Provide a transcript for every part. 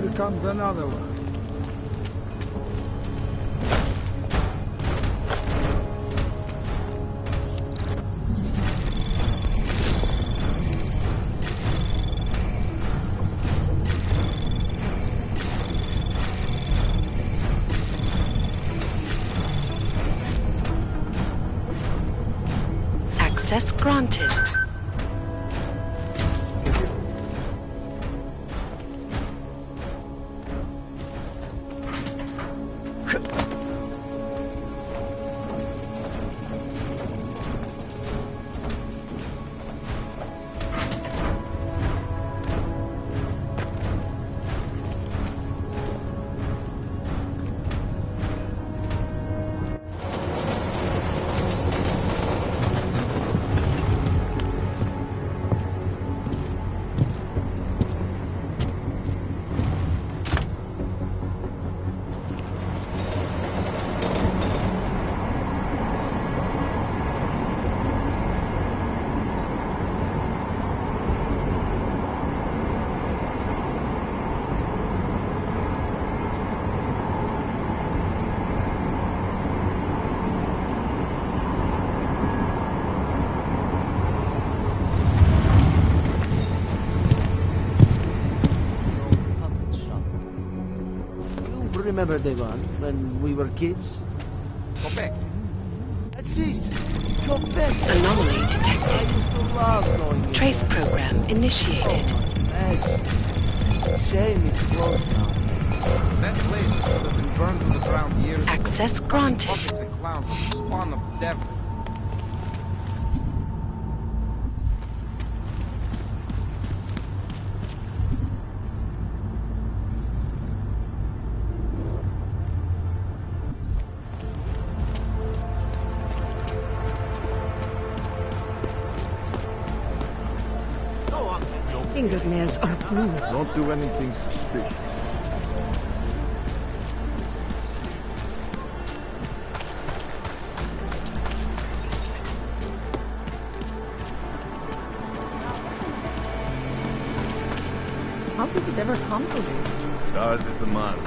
here comes another one. Access granted. Remember the one when we were kids? Go back. That's it. Go back. Anomaly detected. Trace program initiated. Shame it's closed now. That place should have been burned to the ground years ago. Access granted. Puppets and clowns are the spawn of the devil. Fingernails are blue. Don't do anything suspicious. How did it ever come to this? Daz is the man.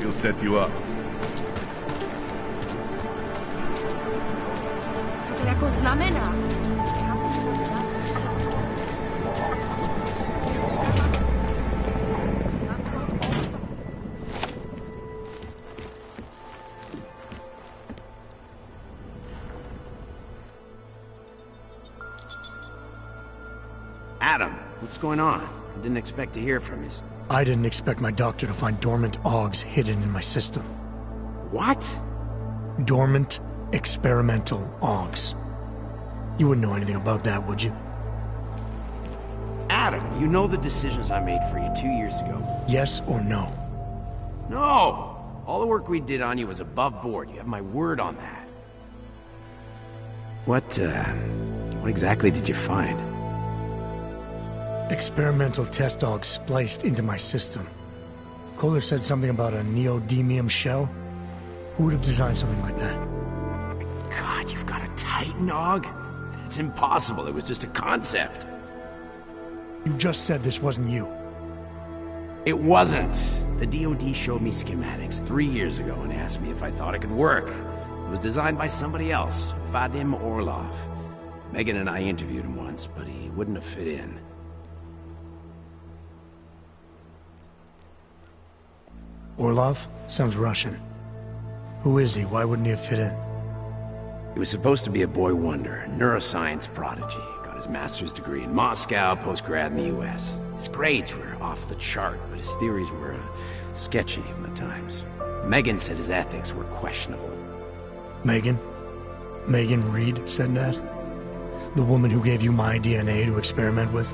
He'll set you up. Adam, what's going on? I didn't expect to hear from you. I didn't expect my doctor to find dormant augs hidden in my system. What? Dormant experimental augs. You wouldn't know anything about that, would you? Adam, you know the decisions I made for you 2 years ago. Yes or no? No! All the work we did on you was above board. You have my word on that. What exactly did you find? Experimental test augs spliced into my system. Kohler said something about a neodymium shell. Who would have designed something like that? God, you've got a Titan aug? It's impossible. It was just a concept. You just said this wasn't you. It wasn't. The DoD showed me schematics 3 years ago and asked me if I thought it could work. It was designed by somebody else, Vadim Orlov. Megan and I interviewed him once, but he wouldn't have fit in. Orlov? Sounds Russian. Who is he? Why wouldn't he have fit in? He was supposed to be a boy wonder, a neuroscience prodigy. Got his master's degree in Moscow, post-grad in the US. His grades were off the chart, but his theories were sketchy at times. Megan said his ethics were questionable. Megan? Megan Reed said that? The woman who gave you my DNA to experiment with?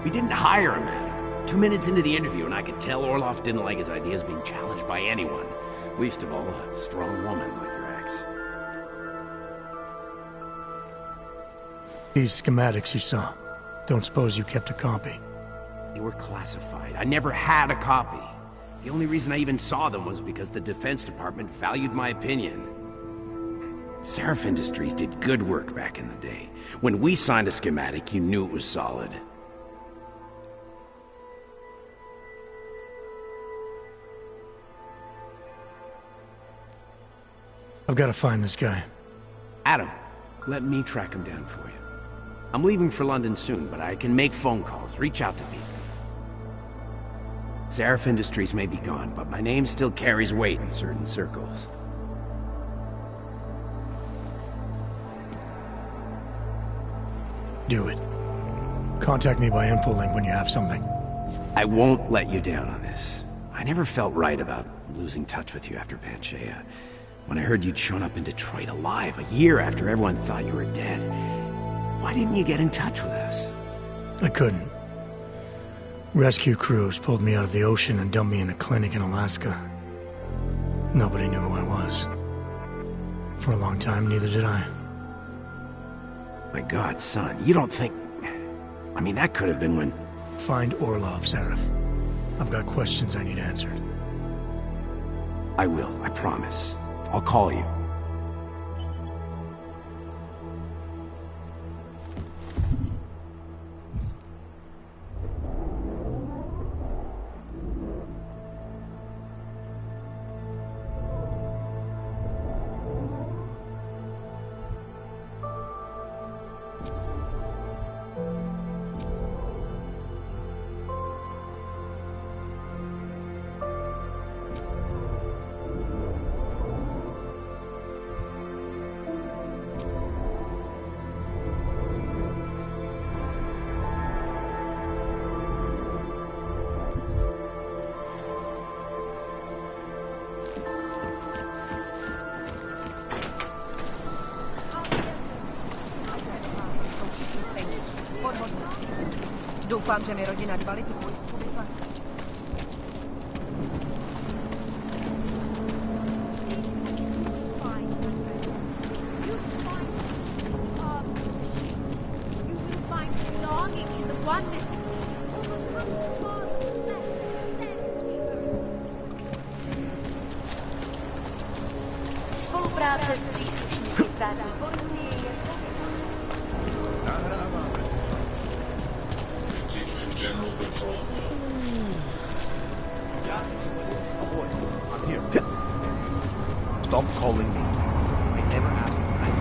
We didn't hire him, Adam. 2 minutes into the interview, and I could tell Orlov didn't like his ideas being challenged by anyone. Least of all, a strong woman like your ex. These schematics you saw. Don't suppose you kept a copy? They were classified. I never had a copy. The only reason I even saw them was because the Defense Department valued my opinion. Seraph Industries did good work back in the day. When we signed a schematic, you knew it was solid. I've got to find this guy. Adam, let me track him down for you. I'm leaving for London soon, but I can make phone calls, reach out to people. Seraph Industries may be gone, but my name still carries weight in certain circles. Do it. Contact me by infolink when you have something. I won't let you down on this. I never felt right about losing touch with you after Panchaea. When I heard you'd shown up in Detroit alive a year after everyone thought you were dead, why didn't you get in touch with us? I couldn't. Rescue crews pulled me out of the ocean and dumped me in a clinic in Alaska. Nobody knew who I was. For a long time, neither did I. My God, son, you don't think... I mean, that could have been when... Find Orlov, Seraph. I've got questions I need answered. I will, I promise. I'll call you. Doufám, že mi rodina dbali tu pojistku vyplat. Spolupráce s příslušníky státní policie je General Patrol. I'm here. Stop calling me. I never asked for that.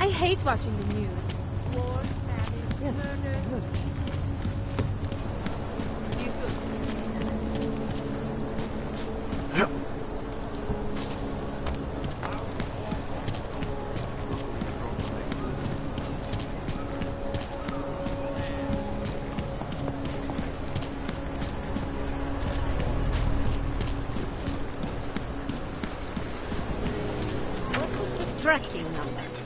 I hate watching the news. Yes. tracking numbers.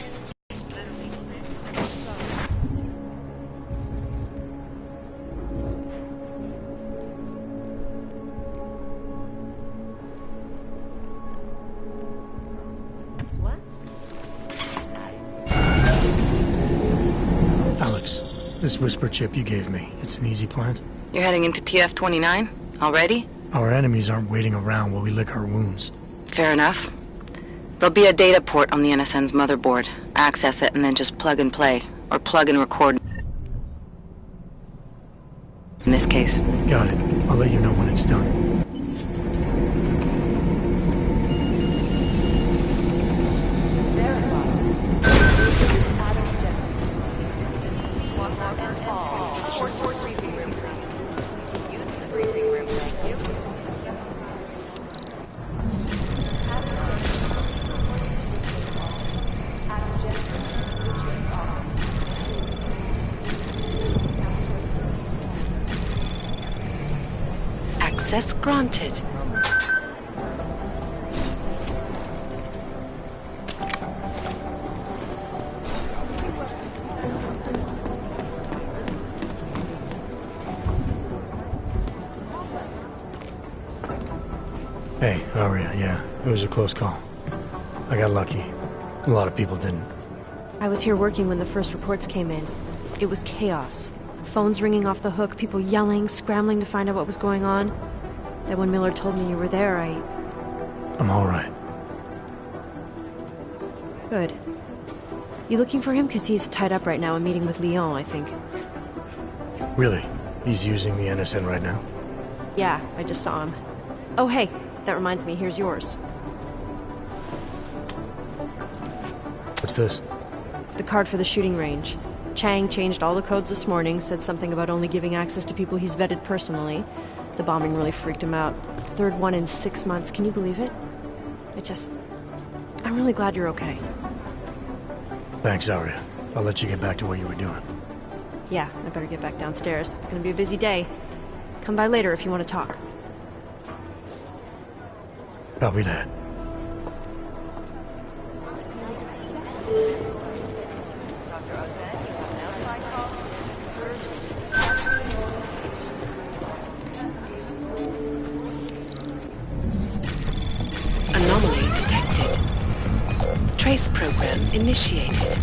Alex, this whisper chip you gave me, it's an easy plant? You're heading into TF-29? Already? Our enemies aren't waiting around while we lick our wounds. Fair enough. There'll be a data port on the NSN's motherboard. Access it and then just plug and play. Or plug and record. In this case. Got it. I'll let you know when it's done. Access granted. Hey, Aria, yeah, it was a close call. I got lucky. A lot of people didn't. I was here working when the first reports came in. It was chaos. Phones ringing off the hook, people yelling, scrambling to find out what was going on. Then when Miller told me you were there, I'm alright. Good. You looking for him? Because he's tied up right now, a meeting with Lyon, I think. Really? He's using the NSN right now? Yeah, I just saw him. Oh, hey, that reminds me, here's yours. What's this? The card for the shooting range. Chang changed all the codes this morning, said something about only giving access to people he's vetted personally. The bombing really freaked him out. Third one in 6 months, can you believe it? I'm really glad you're okay. Thanks, Aria. I'll let you get back to what you were doing. Yeah, I better get back downstairs. It's gonna be a busy day. Come by later if you want to talk. Copy that. Anomaly detected. Trace program initiated.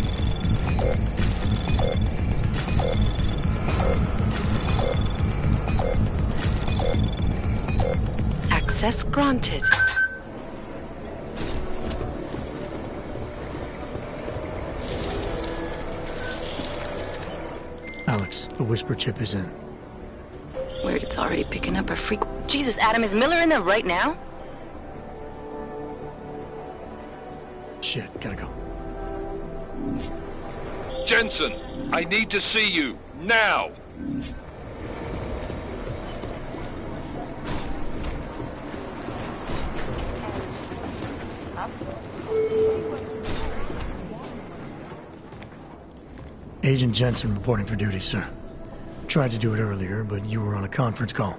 Access granted. Alex, the whisper chip is in. Weird, it's already picking up a freak. Jesus, Adam, is Miller in there right now? Shit, gotta go. Jensen, I need to see you, now! Agent Jensen reporting for duty, sir. Tried to do it earlier, but you were on a conference call.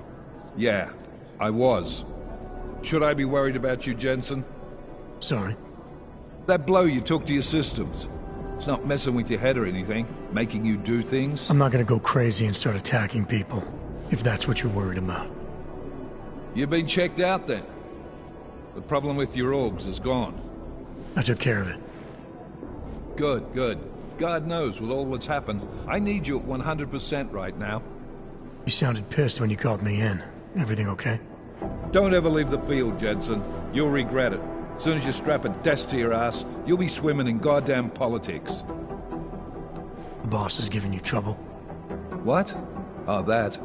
Yeah, I was. Should I be worried about you, Jensen? Sorry. That blow you took to your systems. It's not messing with your head or anything, making you do things. I'm not gonna go crazy and start attacking people, if that's what you're worried about. You've been checked out then. The problem with your orgs is gone. I took care of it. Good, good. God knows, with all that's happened, I need you at 100% right now. You sounded pissed when you called me in. Everything okay? Don't ever leave the field, Jensen. You'll regret it. As soon as you strap a desk to your ass, you'll be swimming in goddamn politics. The boss is giving you trouble? What? Oh, that?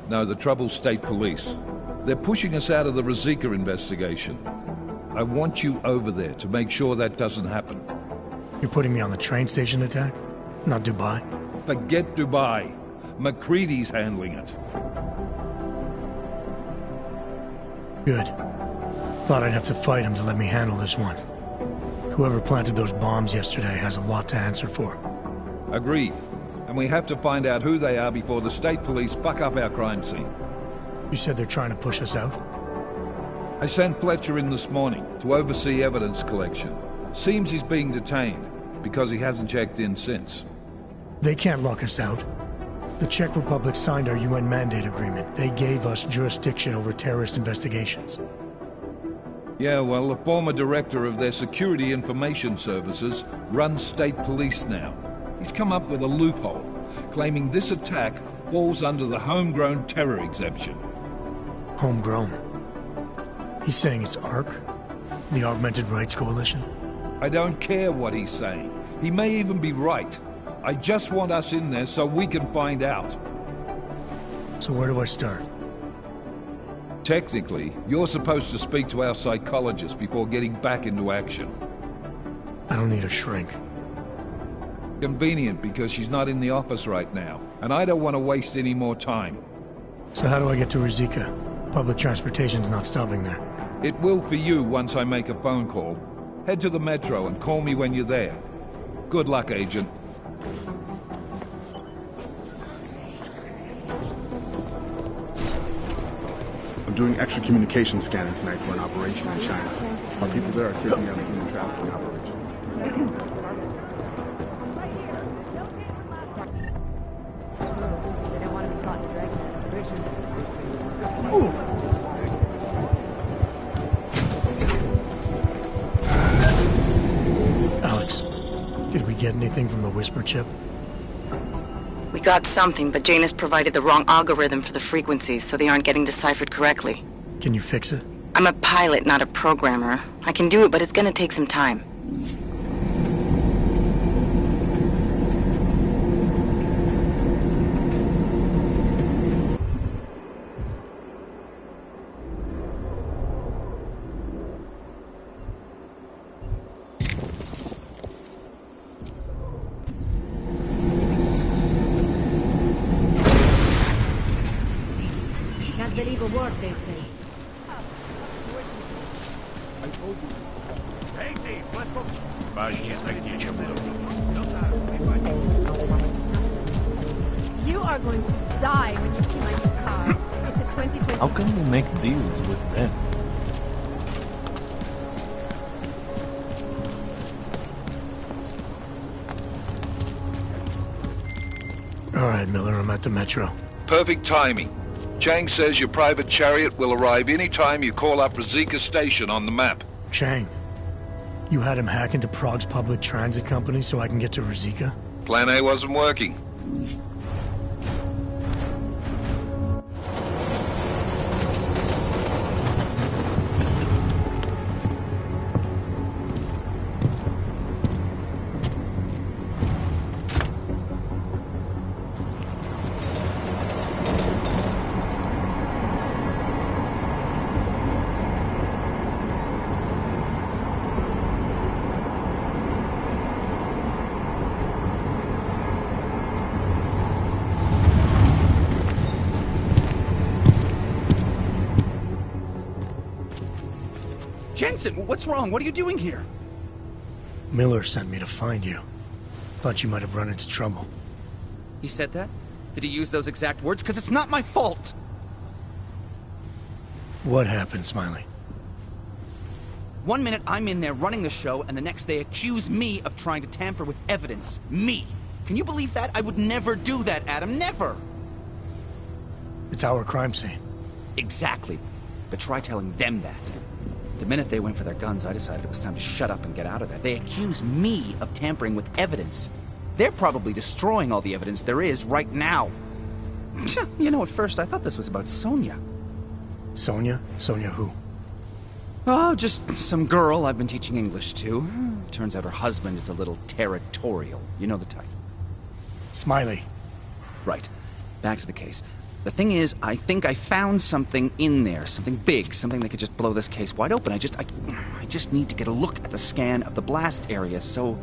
No, the trouble's state police. They're pushing us out of the Rosika investigation. I want you over there to make sure that doesn't happen. You're putting me on the train station attack? Not Dubai? Forget Dubai. McCready's handling it. Good. Thought I'd have to fight him to let me handle this one. Whoever planted those bombs yesterday has a lot to answer for. Agreed. And we have to find out who they are before the state police fuck up our crime scene. You said they're trying to push us out? I sent Fletcher in this morning to oversee evidence collection. Seems he's being detained, because he hasn't checked in since. They can't lock us out. The Czech Republic signed our UN mandate agreement. They gave us jurisdiction over terrorist investigations. Yeah, well, the former director of their security information services runs state police now. He's come up with a loophole, claiming this attack falls under the homegrown terror exemption. Homegrown? He's saying it's ARC? The Augmented Rights Coalition? I don't care what he's saying. He may even be right. I just want us in there so we can find out. So where do I start? Technically, you're supposed to speak to our psychologist before getting back into action. I don't need a shrink. Convenient because she's not in the office right now, and I don't want to waste any more time. So how do I get to Rizika? Public transportation's not stopping there. It will for you once I make a phone call. Head to the metro and call me when you're there. Good luck, Agent. I'm doing extra communication scanning tonight for an operation in China. Our people there are taking out a human trafficking operation. They don't want to be caught in dragnet. Alex, did we get anything from the Whisper chip? We got something, but Jane has provided the wrong algorithm for the frequencies, so they aren't getting deciphered correctly. Can you fix it? I'm a pilot, not a programmer. I can do it, but it's gonna take some time. Can't believe a word they say. You are going to die when you see my new car. It's a 2020. How can we make deals with them? All right, Miller, I'm at the metro. Perfect timing. Chang says your private chariot will arrive any time you call up Rizika Station on the map. Chang, you had him hack into Prague's public transit company so I can get to Rizika? Plan A wasn't working. Jensen, what's wrong? What are you doing here? Miller sent me to find you. Thought you might have run into trouble. He said that? Did he use those exact words? Because it's not my fault! What happened, Smiley? One minute I'm in there running the show, and the next they accuse me of trying to tamper with evidence. Me! Can you believe that? I would never do that, Adam. Never! It's our crime scene. Exactly. But try telling them that. The minute they went for their guns, I decided it was time to shut up and get out of there. They accuse me of tampering with evidence. They're probably destroying all the evidence there is right now. You know, at first I thought this was about Sonia. Sonia? Sonia who? Oh, just some girl I've been teaching English to. Turns out her husband is a little territorial. You know the type. Smiley. Right. Back to the case. The thing is, I think I found something in there, something big, something that could just blow this case wide open. I just need to get a look at the scan of the blast area, so...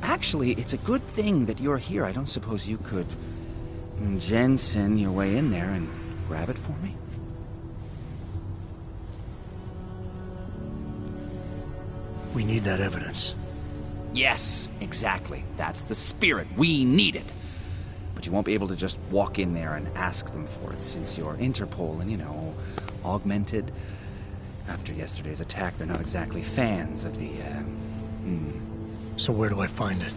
Actually, it's a good thing that you're here. I don't suppose you could... Jensen your way in there and grab it for me? We need that evidence. Yes, exactly. That's the spirit. We need it. But you won't be able to just walk in there and ask them for it, since you're Interpol and, you know, augmented. After yesterday's attack, they're not exactly fans of the, So where do I find it?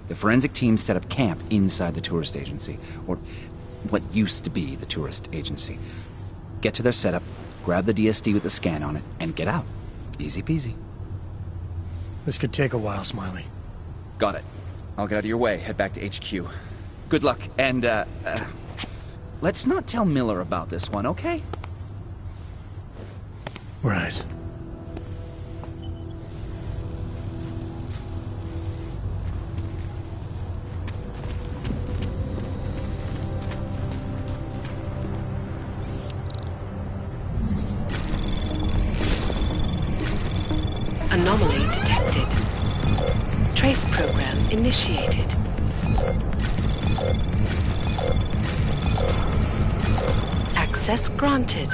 The forensic team set up camp inside the tourist agency, or what used to be the tourist agency. Get to their setup, grab the DSD with the scan on it, and get out. Easy peasy. This could take a while, Smiley. Got it. I'll get out of your way, head back to HQ. Good luck, and, let's not tell Miller about this one, okay? Right. Anomaly detected. Trace program initiated. Access granted.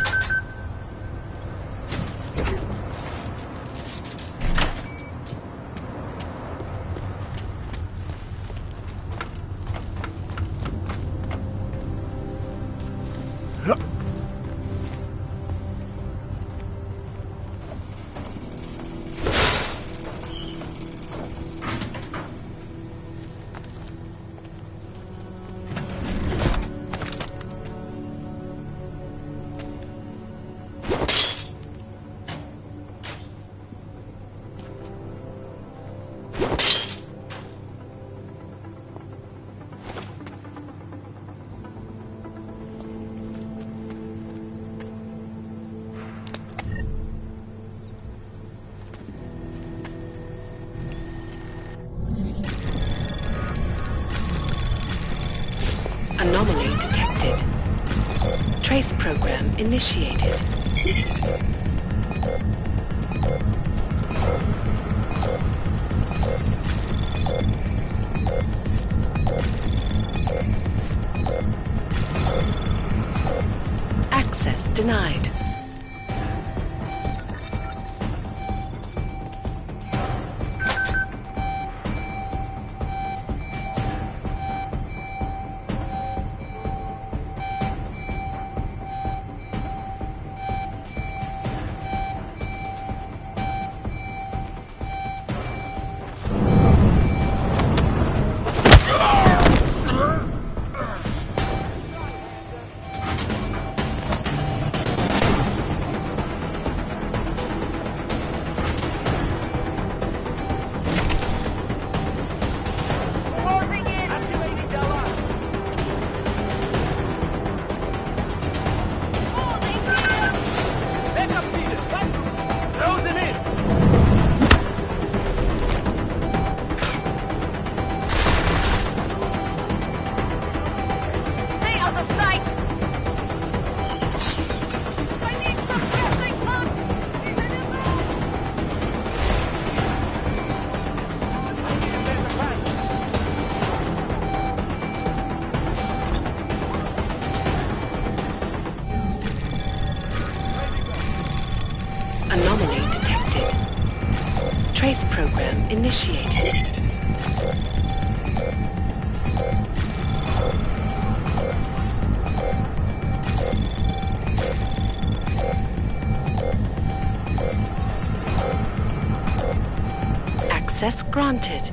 Anomaly detected. Trace program initiated. Access denied. Anomaly detected. Trace program initiated. Access granted.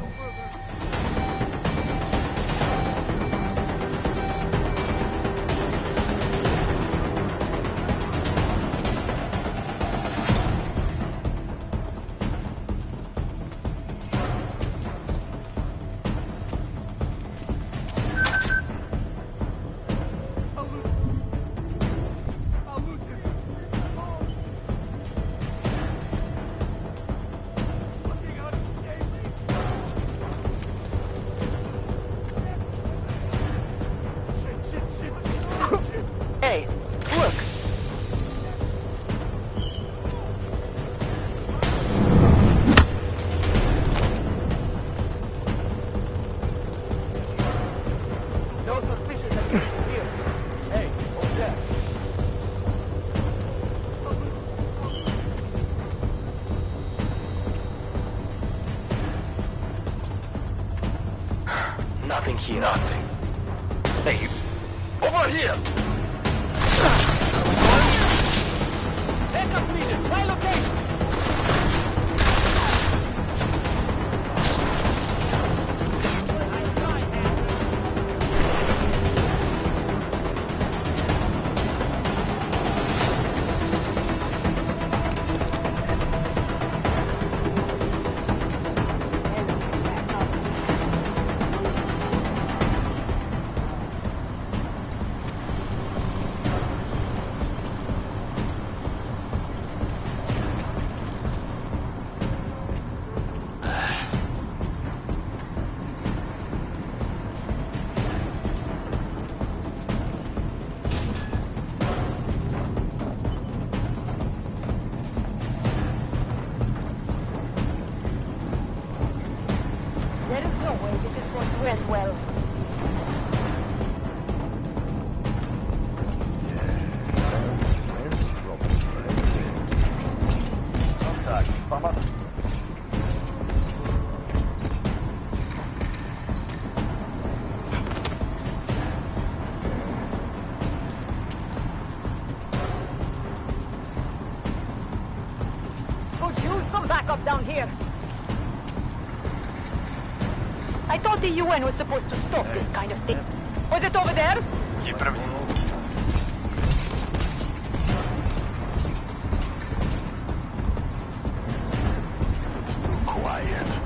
Hey, look! No suspicious activity here. Hey, what's that? Nothing here. Nothing. Hey, over here! Backup needed. My location. backup down here. I thought the UN was supposed to stop this kind of thing. Was it over there? Quiet.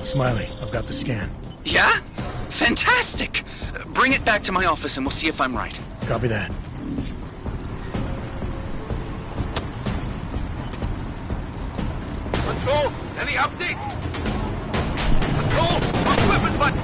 Smiley, I've got the scan. Yeah? Fantastic! Bring it back to my office and we'll see if I'm right. Copy that. Control, any updates? Control, equipment button!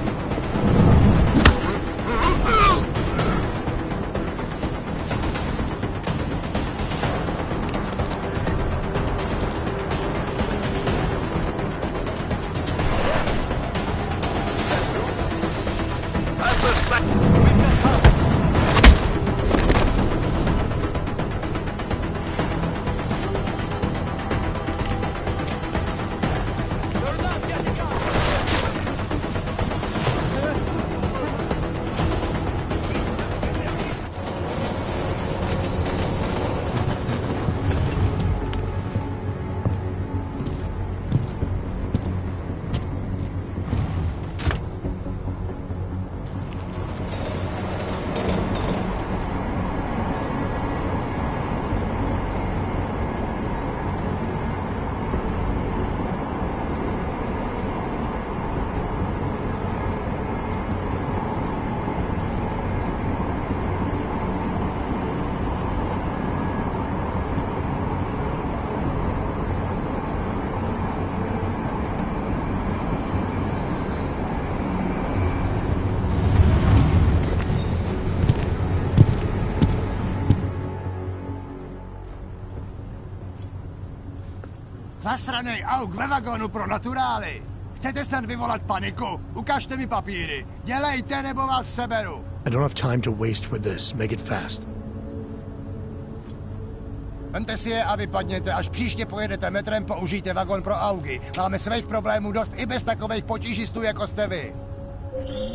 Zasranej auk ve vagonu pro naturály! Chcete snad vyvolat paniku? Ukažte mi papíry. Dělejte, nebo vás seberu. I don't have time to waste with this. Make it fast. Vemte si je a vypadněte. Až příště pojedete metrem, použijte vagon pro augy. Máme svých problémů dost i bez takových potížistů, jako jste vy.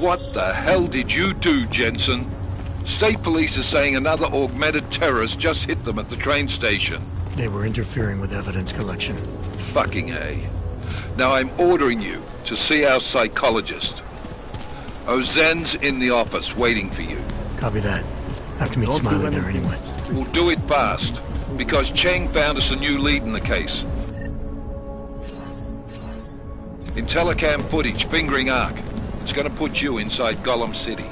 What the hell did you do, Jensen? State police are saying another augmented terrorist just hit them at the train station. They were interfering with evidence collection. Fucking A. Now I'm ordering you to see our psychologist. Ozen's in the office waiting for you. Copy that. I have to meet Smiley there anyway. We'll do it fast, because Cheng found us a new lead in the case. In telecam footage fingering Ark. It's gonna put you inside Gollum City.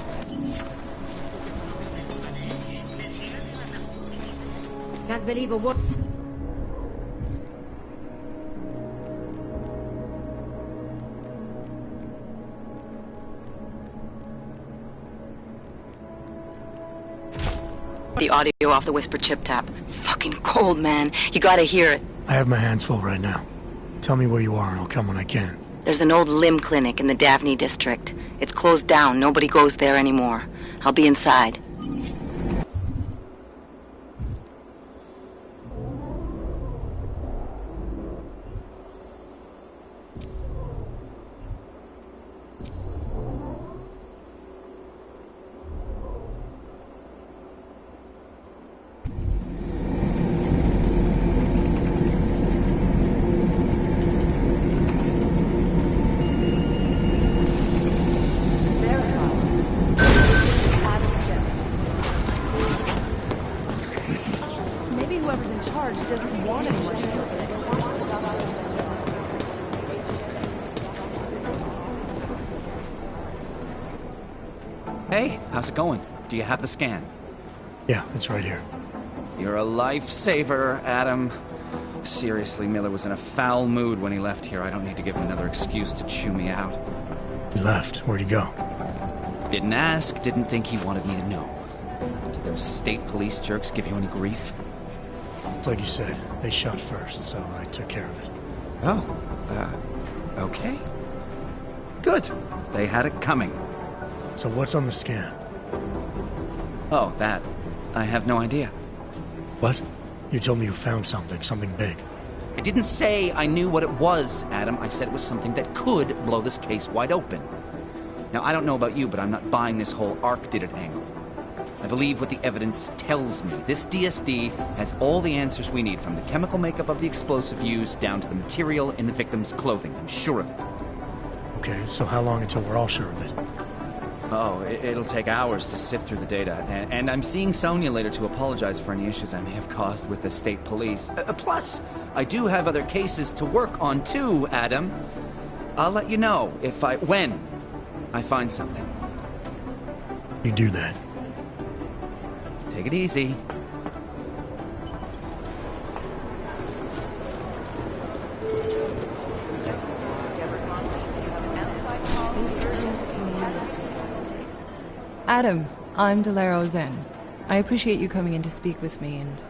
Can't believe a word. The audio off the whisper chip tap. Fucking cold, man. You gotta hear it. I have my hands full right now. Tell me where you are and I'll come when I can. There's an old limb clinic in the Daphne district. It's closed down. Nobody goes there anymore. I'll be inside. Hey, how's it going? Do you have the scan? Yeah, it's right here. You're a lifesaver, Adam. Seriously, Miller was in a foul mood when he left here. I don't need to give him another excuse to chew me out. He left. Where'd he go? Didn't ask, didn't think he wanted me to know. Did those state police jerks give you any grief? It's like you said, they shot first, so I took care of it. Oh, okay. Good. They had it coming. So what's on the scan? Oh, that. I have no idea. What? You told me you found something big. I didn't say I knew what it was, Adam. I said it was something that could blow this case wide open. Now, I don't know about you, but I'm not buying this whole Ark did it angle. I believe what the evidence tells me. This DSD has all the answers we need, from the chemical makeup of the explosive used down to the material in the victim's clothing. I'm sure of it. Okay, so how long until we're all sure of it? Oh, it'll take hours to sift through the data. And I'm seeing Sonia later to apologize for any issues I may have caused with the state police. Plus, I do have other cases to work on too, Adam. I'll let you know when I find something. You do that. Take it easy. Adam, I'm Delaro Zen. I appreciate you coming in to speak with me, and...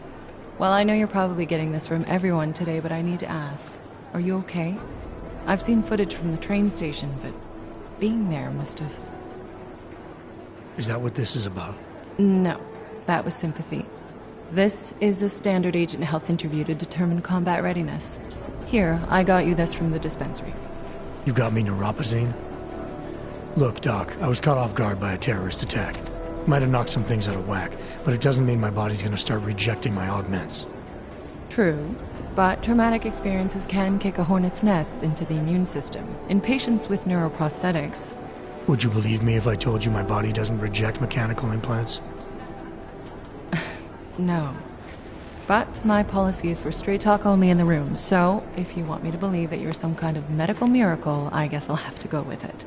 well, I know you're probably getting this from everyone today, but I need to ask. Are you okay? I've seen footage from the train station, but being there must have... Is that what this is about? No, that was sympathy. This is a standard agent health interview to determine combat readiness. Here, I got you this from the dispensary. You got me neuropazine? Look, Doc, I was caught off guard by a terrorist attack. Might have knocked some things out of whack, but it doesn't mean my body's gonna start rejecting my augments. True, but traumatic experiences can kick a hornet's nest into the immune system. In patients with neuroprosthetics... Would you believe me if I told you my body doesn't reject mechanical implants? No. But my policy is for straight talk only in the room, so if you want me to believe that you're some kind of medical miracle, I guess I'll have to go with it.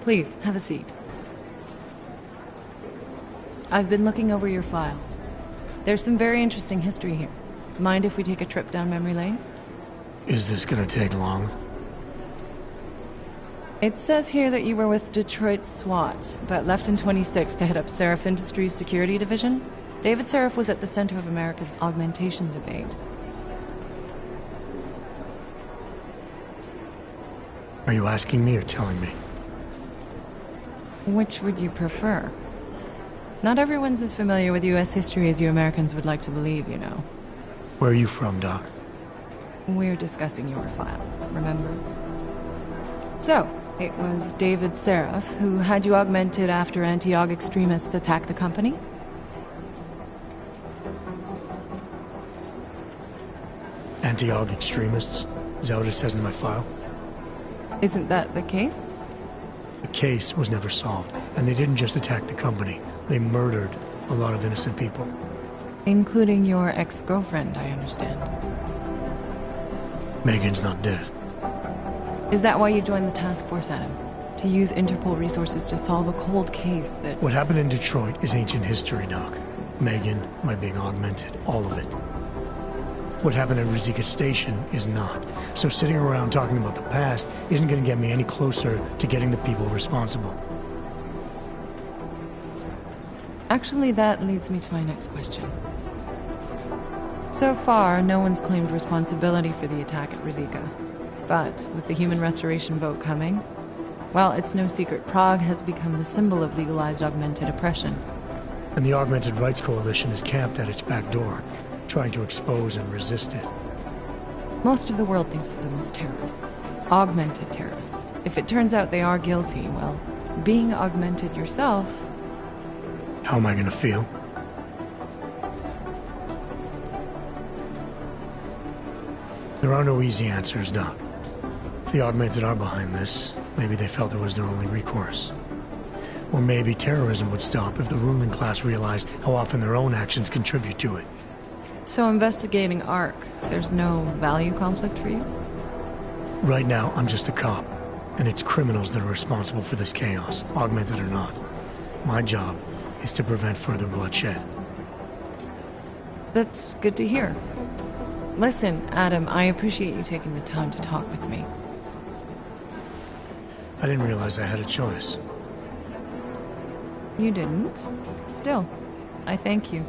Please, have a seat. I've been looking over your file. There's some very interesting history here. Mind if we take a trip down memory lane? Is this gonna take long? It says here that you were with Detroit SWAT, but left in 26 to head up Seraph Industries' security division. David Seraph was at the center of America's augmentation debate. Are you asking me or telling me? Which would you prefer? Not everyone's as familiar with U.S. history as you Americans would like to believe, you know. Where are you from, Doc? We're discussing your file, remember? So, it was David Seraph who had you augmented after anti-aug extremists attacked the company? Anti-aug extremists? Is that what it says in my file? Isn't that the case? The case was never solved, and they didn't just attack the company. They murdered a lot of innocent people. Including your ex-girlfriend, I understand. Megan's not dead. Is that why you joined the task force, Adam? To use Interpol resources to solve a cold case that... What happened in Detroit is ancient history, Doc. Megan, my being augmented, all of it. What happened at Ruzicka Station is not. So sitting around talking about the past isn't going to get me any closer to getting the people responsible. Actually, that leads me to my next question. So far, no one's claimed responsibility for the attack at Ruzicka. But with the human restoration vote coming, well, it's no secret Prague has become the symbol of legalized augmented oppression. And the Augmented Rights Coalition is camped at its back door, trying to expose and resist it. Most of the world thinks of them as terrorists. Augmented terrorists. If it turns out they are guilty, well, being augmented yourself... How am I gonna feel? There are no easy answers, Doc. If the Augmented are behind this, maybe they felt it was their only recourse. Or maybe terrorism would stop if the ruling class realized how often their own actions contribute to it. So investigating Ark, there's no value conflict for you? Right now, I'm just a cop, and it's criminals that are responsible for this chaos, augmented or not. My job is to prevent further bloodshed. That's good to hear. Listen, Adam, I appreciate you taking the time to talk with me. I didn't realize I had a choice. You didn't? Still, I thank you.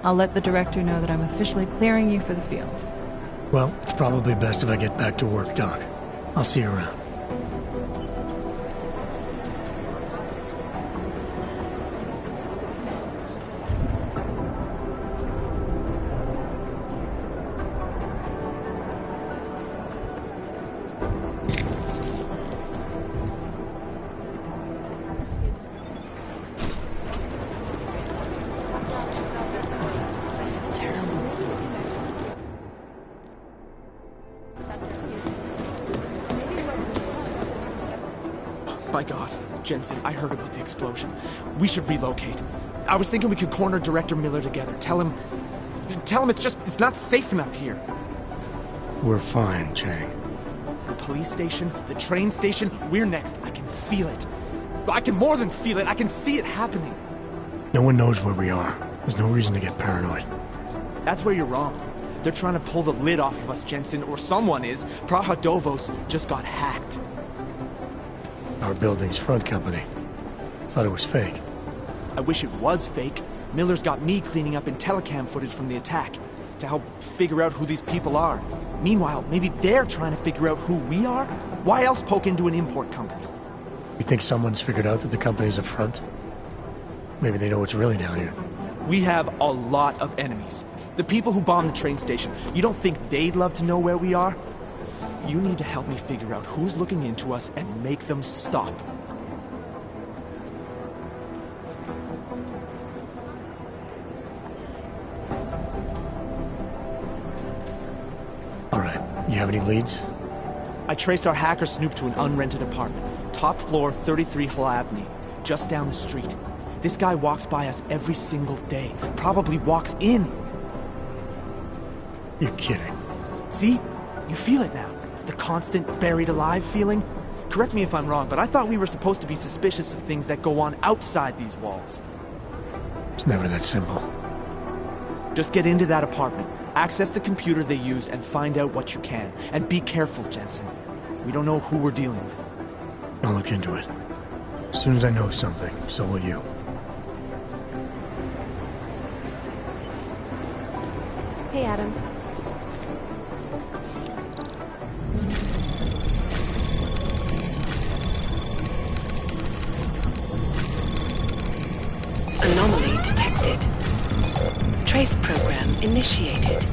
I'll let the director know that I'm officially clearing you for the field. Well, it's probably best if I get back to work, Doc. I'll see you around. My God, Jensen, I heard about the explosion. We should relocate. I was thinking we could corner Director Miller together. Tell him it's not safe enough here. We're fine, Chang. The police station, the train station, we're next. I can feel it. I can more than feel it, I can see it happening. No one knows where we are. There's no reason to get paranoid. That's where you're wrong. They're trying to pull the lid off of us, Jensen, or someone is. Praha-Dovos just got hacked. Our building's front company. Thought it was fake. I wish it was fake. Miller's got me cleaning up IntelliCam footage from the attack to help figure out who these people are. Meanwhile, maybe they're trying to figure out who we are? Why else poke into an import company? You think someone's figured out that the company's a front? Maybe they know what's really down here. We have a lot of enemies. The people who bombed the train station. You don't think they'd love to know where we are? You need to help me figure out who's looking into us and make them stop. All right, you have any leads? I traced our hacker snoop to an unrented apartment. Top floor, 33 Hlavny, just down the street. This guy walks by us every single day. Probably walks in. You're kidding. See? You feel it now. The constant buried alive feeling. Correct me if I'm wrong, but I thought we were supposed to be suspicious of things that go on outside these walls. It's never that simple. Just get into that apartment, access the computer they used, and find out what you can. And be careful, Jensen. We don't know who we're dealing with. I'll look into it. As soon as I know something, so will you. Hey, Adam. Anomaly detected. Trace program initiated.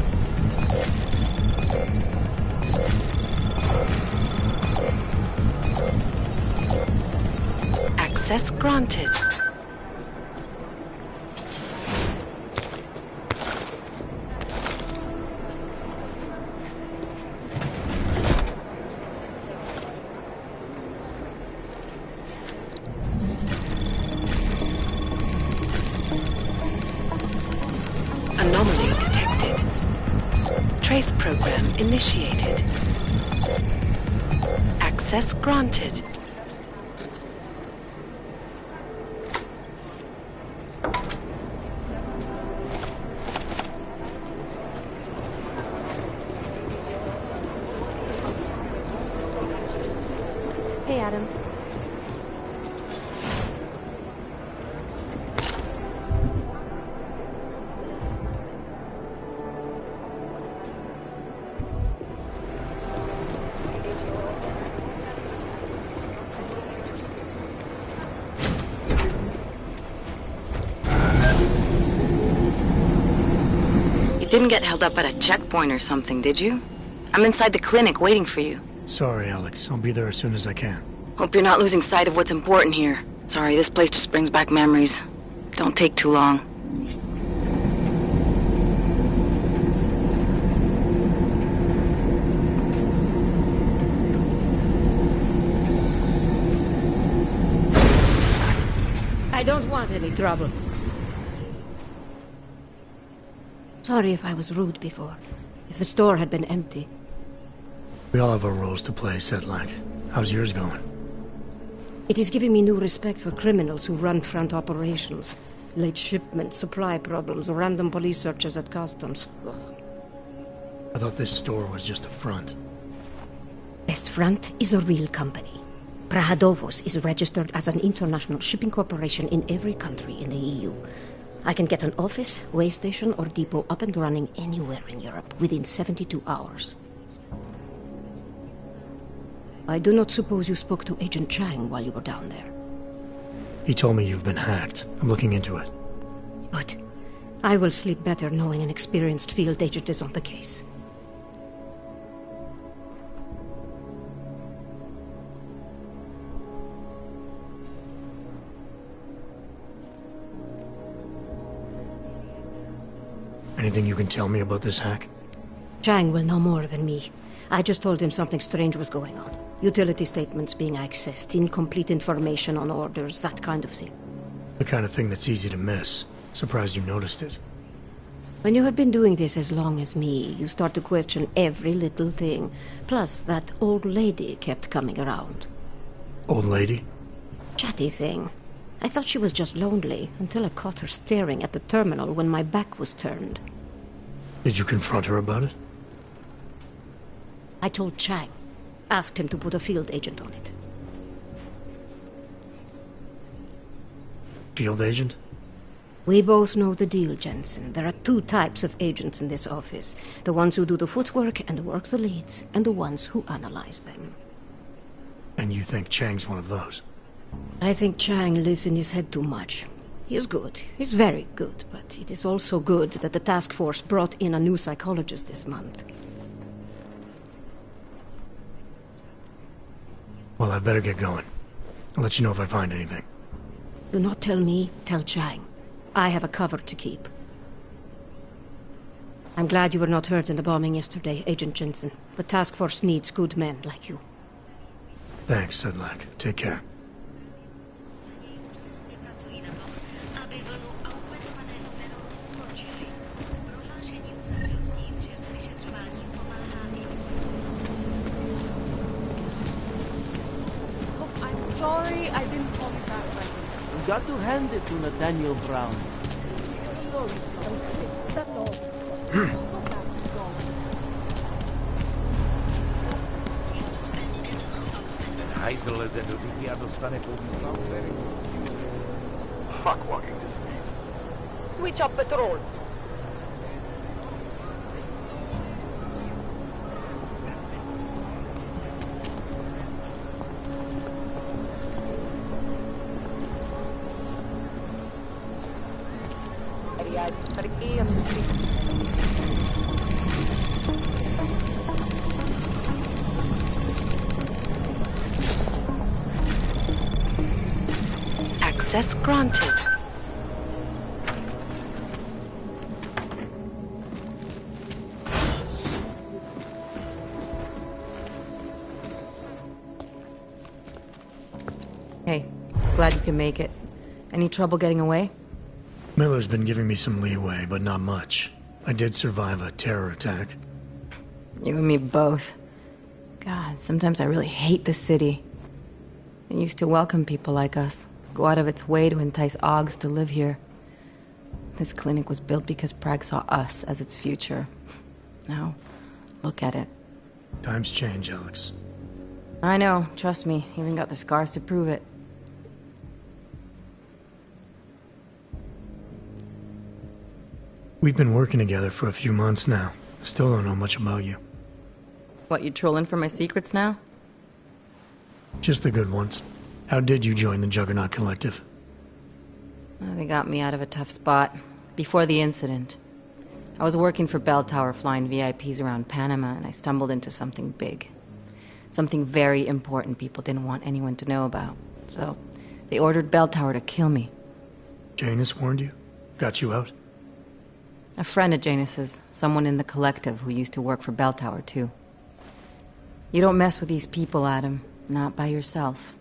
Access granted. Anomaly detected. Trace program initiated. Access granted. Hey, Adam. Didn't get held up at a checkpoint or something, did you? I'm inside the clinic waiting for you. Sorry, Alex. I'll be there as soon as I can. Hope you're not losing sight of what's important here. Sorry, this place just brings back memories. Don't take too long. I don't want any trouble. Sorry if I was rude before. If the store had been empty. We all have our roles to play, Sedlak. How's yours going? It is giving me new respect for criminals who run front operations. Late shipments, supply problems, random police searches at customs. Ugh. I thought this store was just a front. Best Front is a real company. Praha-Dovos is registered as an international shipping corporation in every country in the EU. I can get an office, way station, or depot up and running anywhere in Europe within 72 hours. I do not suppose you spoke to Agent Chang while you were down there. He told me you've been hacked. I'm looking into it. Good. I will sleep better knowing an experienced field agent is on the case. Anything you can tell me about this hack? Chang will know more than me. I just told him something strange was going on. Utility statements being accessed, incomplete information on orders, that kind of thing. The kind of thing that's easy to miss. Surprised you noticed it. When you have been doing this as long as me, you start to question every little thing. Plus, that old lady kept coming around. Old lady? Chatty thing. I thought she was just lonely, until I caught her staring at the terminal when my back was turned. Did you confront her about it? I told Chang. Asked him to put a field agent on it. Field agent? We both know the deal, Jensen. There are two types of agents in this office. The ones who do the footwork and work the leads, and the ones who analyze them. And you think Chang's one of those? I think Chang lives in his head too much. He is good. He's very good. But it is also good that the task force brought in a new psychologist this month. Well, I'd better get going. I'll let you know if I find anything. Do not tell me, tell Chang. I have a cover to keep. I'm glad you were not hurt in the bombing yesterday, Agent Jensen. The task force needs good men like you. Thanks, Sedlak. Take care. Sorry, I didn't call you back right away. You got to hand it to Nathaniel Brown. That's all. Fuck walking this. Switch up patrol. Access granted. Hey, glad you can make it. Any trouble getting away? Miller's been giving me some leeway, but not much. I did survive a terror attack. You and me both. God, sometimes I really hate this city. It used to welcome people like us, go out of its way to entice Augs to live here. This clinic was built because Prague saw us as its future. Now, look at it. Times change, Alex. I know, trust me. Even got the scars to prove it. We've been working together for a few months now. Still don't know much about you. What, you trolling for my secrets now? Just the good ones. How did you join the Juggernaut Collective? They got me out of a tough spot. Before the incident. I was working for Bell Tower flying VIPs around Panama, and I stumbled into something big. Something very important people didn't want anyone to know about. So, they ordered Bell Tower to kill me. Janus warned you? Got you out? A friend of Janus's, someone in the collective who used to work for Bell Tower, too. You don't mess with these people, Adam. Not by yourself.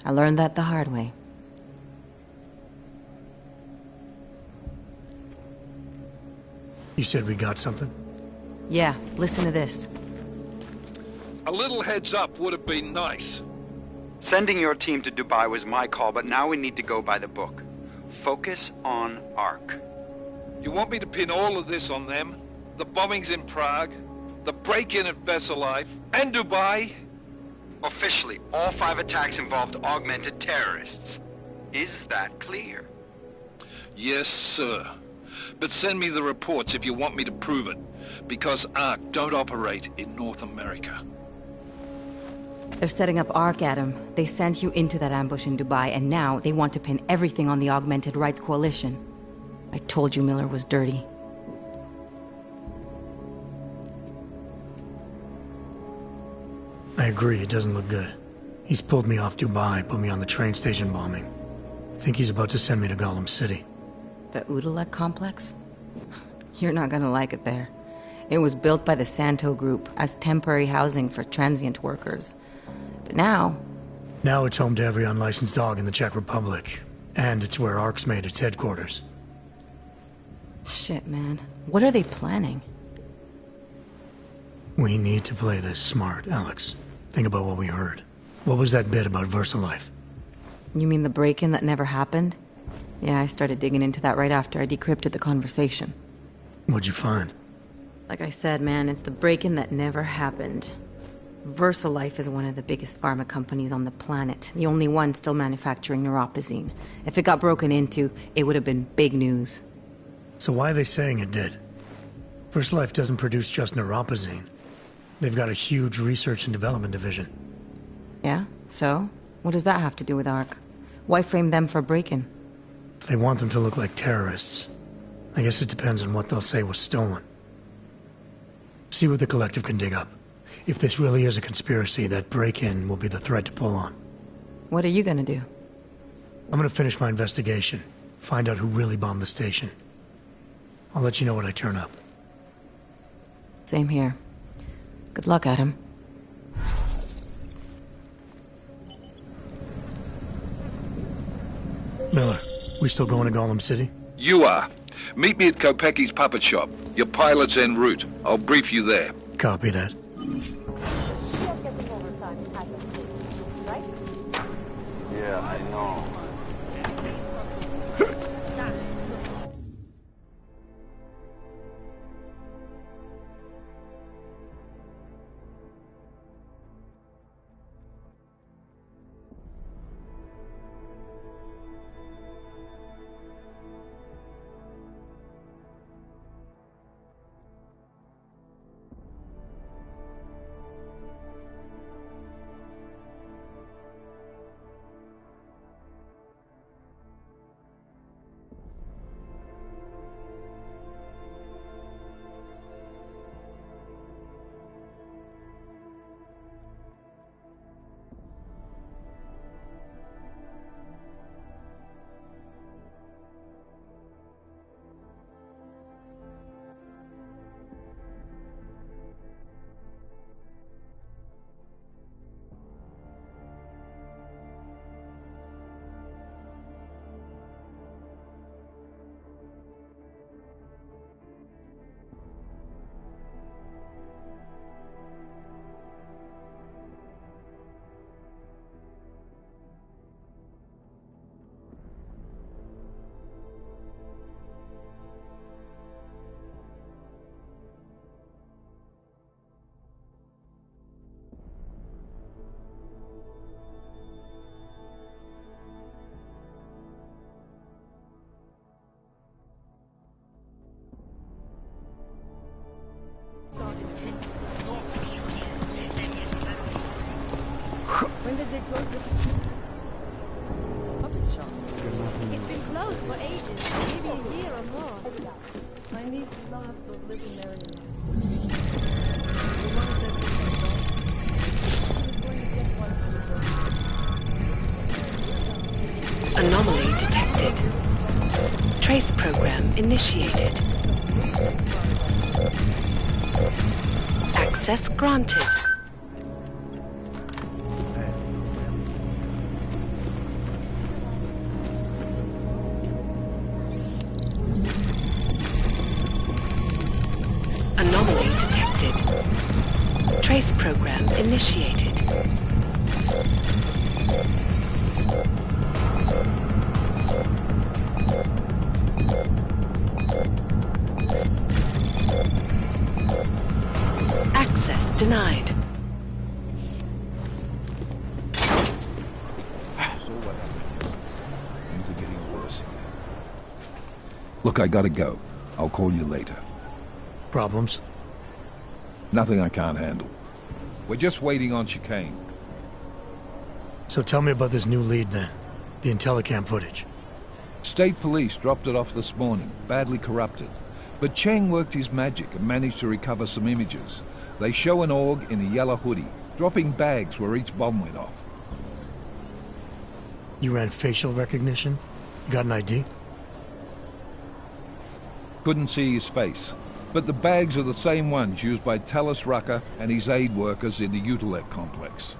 I learned that the hard way. You said we got something? Yeah, listen to this. A little heads up would have been nice. Sending your team to Dubai was my call, but now we need to go by the book. Focus on Ark. You want me to pin all of this on them? The bombings in Prague, the break-in at Vessel Life, and Dubai? Officially, all 5 attacks involved augmented terrorists. Is that clear? Yes, sir. But send me the reports if you want me to prove it, because Ark don't operate in North America. They're setting up Ark, Adam. They sent you into that ambush in Dubai, and now they want to pin everything on the Augmented Rights Coalition. I told you Miller was dirty. I agree, it doesn't look good. He's pulled me off Dubai, put me on the train station bombing. I think he's about to send me to Gollum City. The Udalek complex? You're not gonna like it there. It was built by the Santo Group as temporary housing for transient workers. But now... Now it's home to every unlicensed dog in the Czech Republic. And it's where ARC's made its headquarters. Shit, man. What are they planning? We need to play this smart, Alex. Think about what we heard. What was that bit about VersaLife? You mean the break-in that never happened? Yeah, I started digging into that right after I decrypted the conversation. What'd you find? Like I said, man, it's the break-in that never happened. VersaLife is one of the biggest pharma companies on the planet. The only one still manufacturing neuropozyne. If it got broken into, it would have been big news. So why are they saying it did? VersaLife doesn't produce just neuropozyne. They've got a huge research and development division. Yeah? So? What does that have to do with ARC? Why frame them for break-in? They want them to look like terrorists. I guess it depends on what they'll say was stolen. See what the Collective can dig up. If this really is a conspiracy, that break-in will be the thread to pull on. What are you gonna do? I'm gonna finish my investigation. Find out who really bombed the station. I'll let you know when I turn up. Same here. Good luck, Adam. Miller, we still going to Gollum City? You are. Meet me at Kopecki's puppet shop. Your pilot's en route. I'll brief you there. Copy that. Yeah, I know. When did they close the puppet shop? It's been closed for ages, maybe a year or more. My niece laughed of living there anymore. The one that we can go. She was going to get one of the Anomaly detected. Trace program initiated. Access granted. Anomaly detected. Trace program initiated. Access denied. Things are getting worse. Look, I gotta go. I'll call you later. Problems? Nothing I can't handle. We're just waiting on chicane. So tell me about this new lead then. The Intellicam footage. State police dropped it off this morning, badly corrupted. But Cheng worked his magic and managed to recover some images. They show an org in a yellow hoodie, dropping bags where each bomb went off. You ran facial recognition? You got an ID? Couldn't see his face. But the bags are the same ones used by Talos Rucker and his aid workers in the Utilek complex.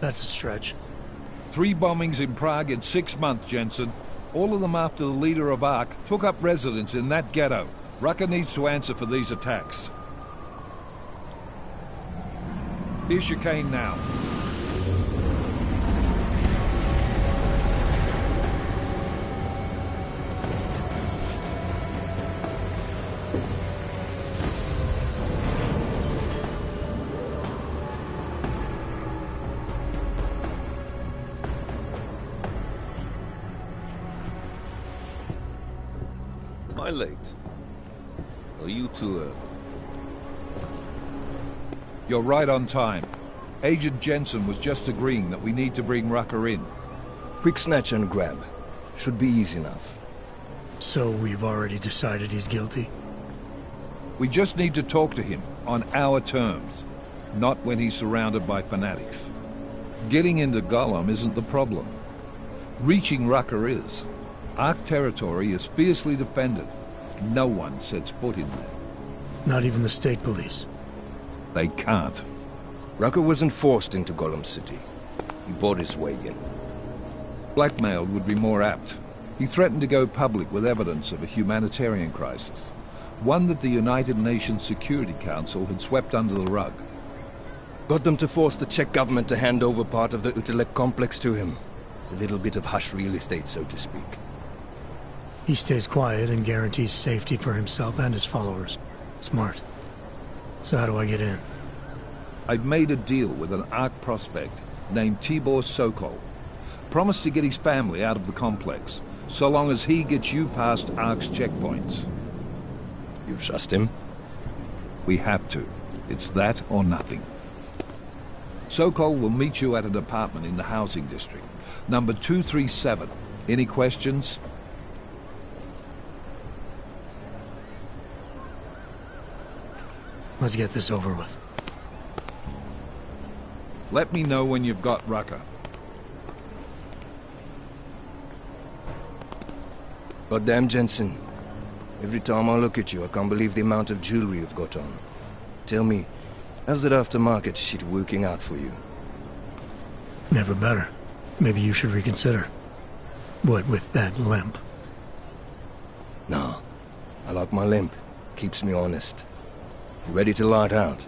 That's a stretch. 3 bombings in Prague in 6 months, Jensen. All of them after the leader of ARC took up residence in that ghetto. Rucker needs to answer for these attacks. Here's your cane now. Am I late? Are you too early? You're right on time. Agent Jensen was just agreeing that we need to bring Rucker in. Quick snatch and grab. Should be easy enough. So we've already decided he's guilty? We just need to talk to him on our terms, not when he's surrounded by fanatics. Getting into Gollum isn't the problem. Reaching Rucker is. ARC territory is fiercely defended. No one sets foot in there. Not even the state police? They can't. Rucker wasn't forced into Gollum City. He bought his way in. Blackmailed would be more apt. He threatened to go public with evidence of a humanitarian crisis. One that the United Nations Security Council had swept under the rug. Got them to force the Czech government to hand over part of the Utilek complex to him. A little bit of hush real estate, so to speak. He stays quiet and guarantees safety for himself and his followers. Smart. So how do I get in? I've made a deal with an ARC prospect named Tibor Sokol. Promised to get his family out of the complex, so long as he gets you past ARC's checkpoints. You trust him? We have to. It's that or nothing. Sokol will meet you at an apartment in the housing district. Number 237. Any questions? Let's get this over with. Let me know when you've got Rucker. Goddamn, Jensen. Every time I look at you, I can't believe the amount of jewelry you've got on. Tell me, how's that aftermarket shit working out for you? Never better. Maybe you should reconsider. What with that limp? No. I like my limp. Keeps me honest. You ready to light out?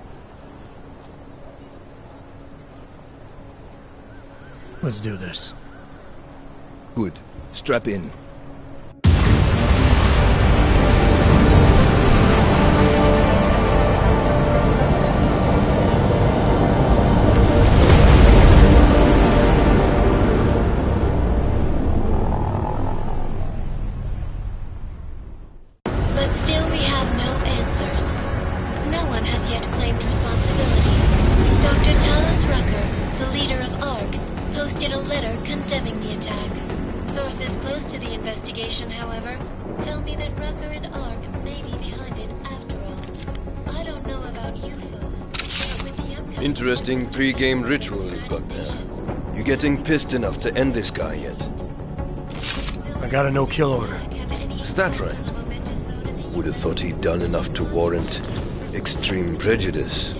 Let's do this. Good. Strap in. But still we have no answers. No one has yet claimed responsibility. Dr. Talos Rucker, the leader of ARC, posted a letter condemning the attack. Sources close to the investigation, however, tell me that Rucker and ARC may be behind it after all. I don't know about you folks, but with the upcoming... Interesting pre-game ritual you've got there. You getting pissed enough to end this guy yet? I got a no-kill order. Is that right? Would have thought he'd done enough to warrant extreme prejudice.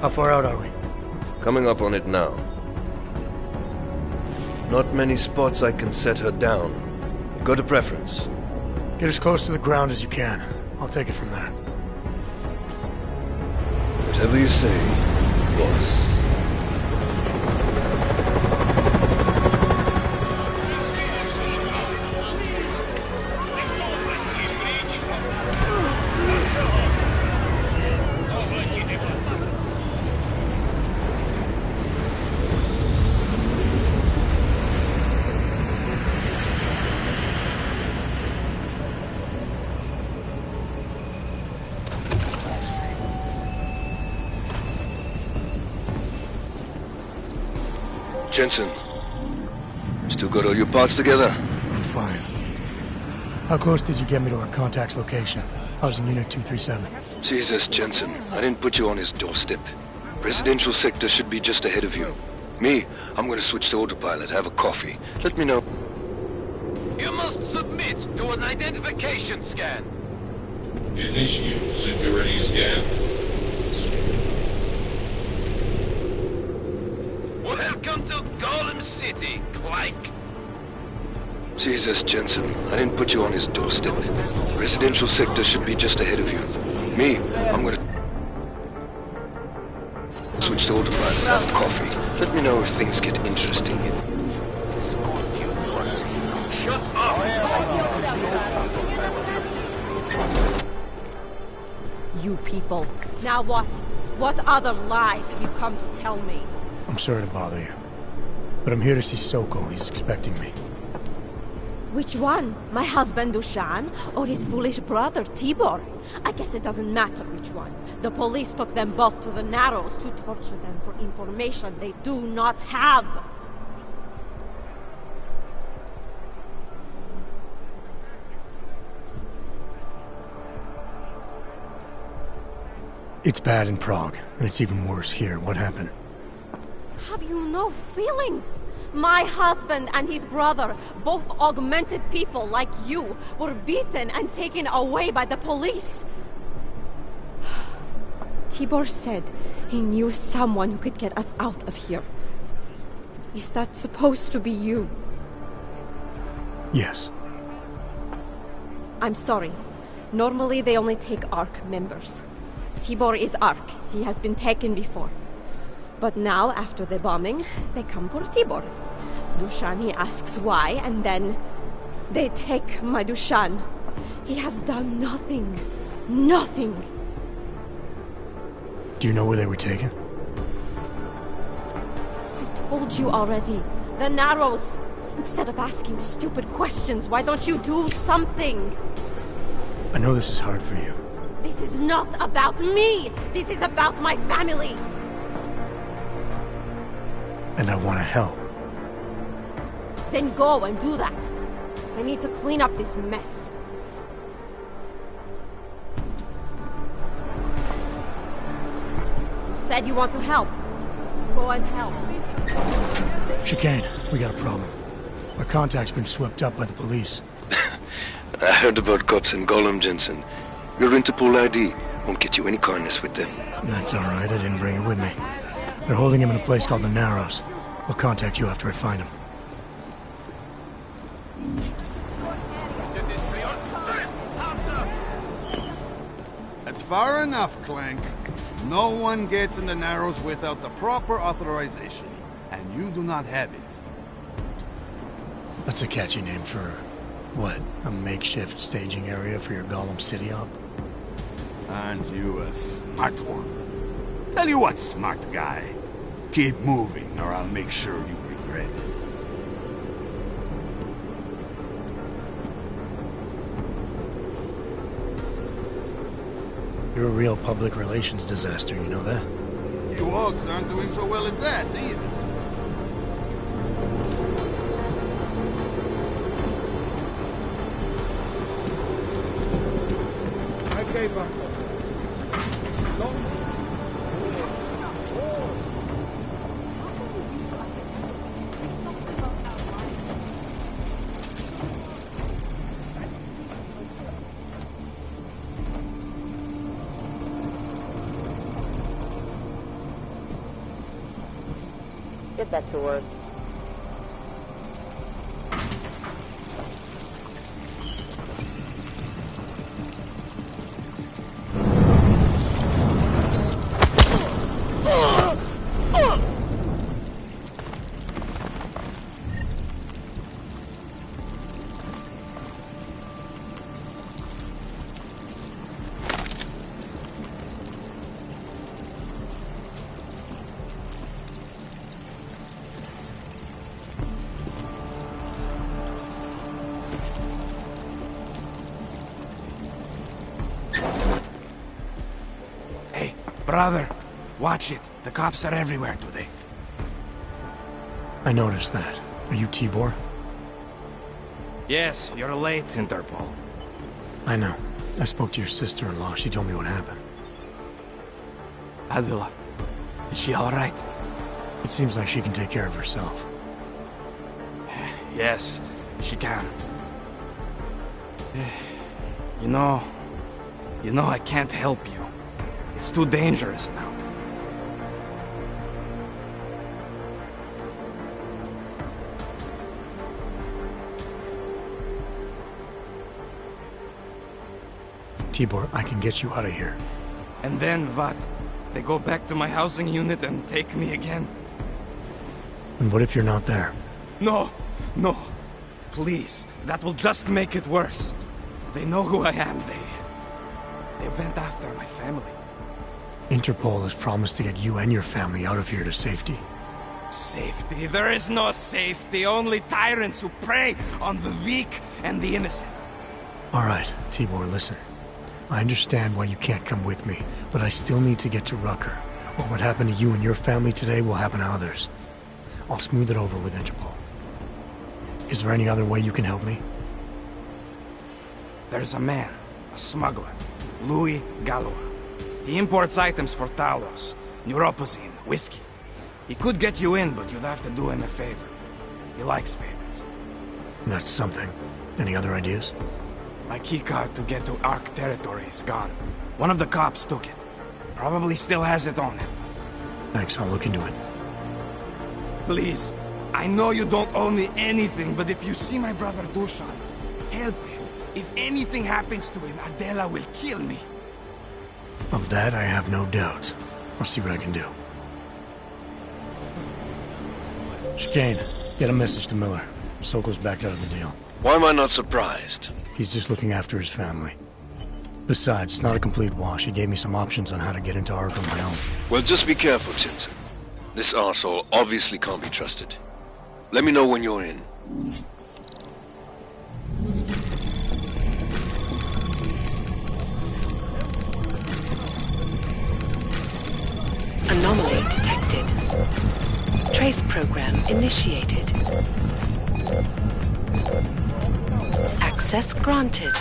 How far out are we? Coming up on it now. Not many spots I can set her down. You got a preference? Get as close to the ground as you can. I'll take it from there. Whatever you say, boss. Jensen, still got all your parts together? I'm fine. How close did you get me to our contact's location? I was in Unit 237. Jesus, Jensen, I didn't put you on his doorstep. Residential sector should be just ahead of you. Me, I'm gonna switch to autopilot, have a coffee. Let me know. You must submit to an identification scan. Initiate security scan. Welcome to Golem City, Clank. Jesus, Jensen, I didn't put you on his doorstep. Residential sector should be just ahead of you. Me, I'm gonna switch to autopilot, have a coffee. Let me know if things get interesting. Shut up! You people. Now what? What other lies have you come to tell me? I'm sorry to bother you, but I'm here to see Sokol. He's expecting me. Which one? My husband Dushan or his foolish brother Tibor? I guess it doesn't matter which one. The police took them both to the Narrows to torture them for information they do not have. It's bad in Prague, and it's even worse here. What happened? Have you no feelings? My husband and his brother, both augmented people like you, were beaten and taken away by the police. Tibor said he knew someone who could get us out of here. Is that supposed to be you? Yes. I'm sorry. Normally they only take ARC members. Tibor is ARC. He has been taken before. But now, after the bombing, they come for Tibor. Dushan, he asks why, and then they take my Dushan. He has done nothing. Nothing. Do you know where they were taken? I told you already. The Narrows. Instead of asking stupid questions, why don't you do something? I know this is hard for you. This is not about me. This is about my family. And I want to help. Then go and do that. I need to clean up this mess. You said you want to help. Go and help. Chicane, we got a problem. Our contact's been swept up by the police. I heard about cops in Golem, Jensen. Your Interpol ID won't get you any kindness with them. That's all right. I didn't bring it with me. They're holding him in a place called the Narrows. I'll contact you after I find him. That's far enough, Clank. No one gets in the Narrows without the proper authorization, and you do not have it. That's a catchy name for, what, a makeshift staging area for your Golem City op? Aren't you a smart one? Tell you what, smart guy. Keep moving, or I'll make sure you regret it. You're a real public relations disaster, you know that? You Hogs aren't doing so well at that, either. Okay, Marco. Get back to work. Brother, watch it. The cops are everywhere today. I noticed that. Are you Tibor? Yes, you're late, Interpol. I know. I spoke to your sister-in-law. She told me what happened. Adela, Is she alright? It seems like she can take care of herself. Yes, she can. You know, I can't help you. It's too dangerous now. Tibor, I can get you out of here. And then what? They go back to my housing unit and take me again? And what if you're not there? No, no. Please, that will just make it worse. They know who I am. They went after my family. Interpol has promised to get you and your family out of here to safety. Safety? There is no safety. Only tyrants who prey on the weak and the innocent. All right, Tibor, listen. I understand why you can't come with me, but I still need to get to Rucker. What happened to you and your family today will happen to others. I'll smooth it over with Interpol. Is there any other way you can help me? There's a man, a smuggler, Louis Galois. He imports items for Talos, neuropozyne, whiskey. He could get you in, but you'd have to do him a favor. He likes favors. That's something. Any other ideas? My keycard to get to Ark territory is gone. One of the cops took it. Probably still has it on him. Thanks, I'll look into it. Please, I know you don't owe me anything, but if you see my brother Dusan, help him. If anything happens to him, Adela will kill me. Of that, I have no doubt. I'll see what I can do. Chicane, get a message to Miller. Sokol's backed out of the deal. Why am I not surprised? He's just looking after his family. Besides, it's not a complete wash. He gave me some options on how to get into Ark on my own. Well, just be careful, Jensen. This arsehole obviously can't be trusted. Let me know when you're in. Anomaly detected. Trace program initiated. Access granted.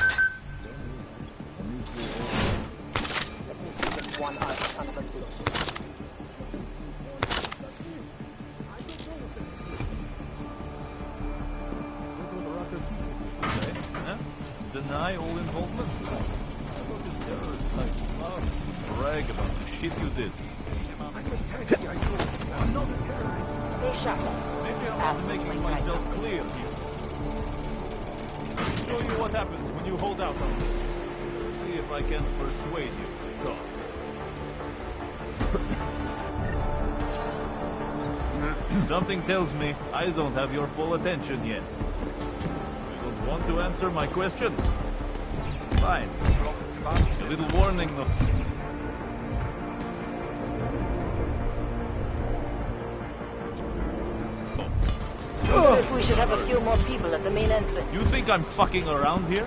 Deny all involvement? I thought this terrorist like love brag about the shit you did. They shot him. Maybe I'm making myself clear here. I'll show you what happens when you hold out on me. See if I can persuade you to talk. Something tells me I don't have your full attention yet. You don't want to answer my questions? Fine. A little warning though. If we should have a few more people at the main entrance. You think I'm fucking around here?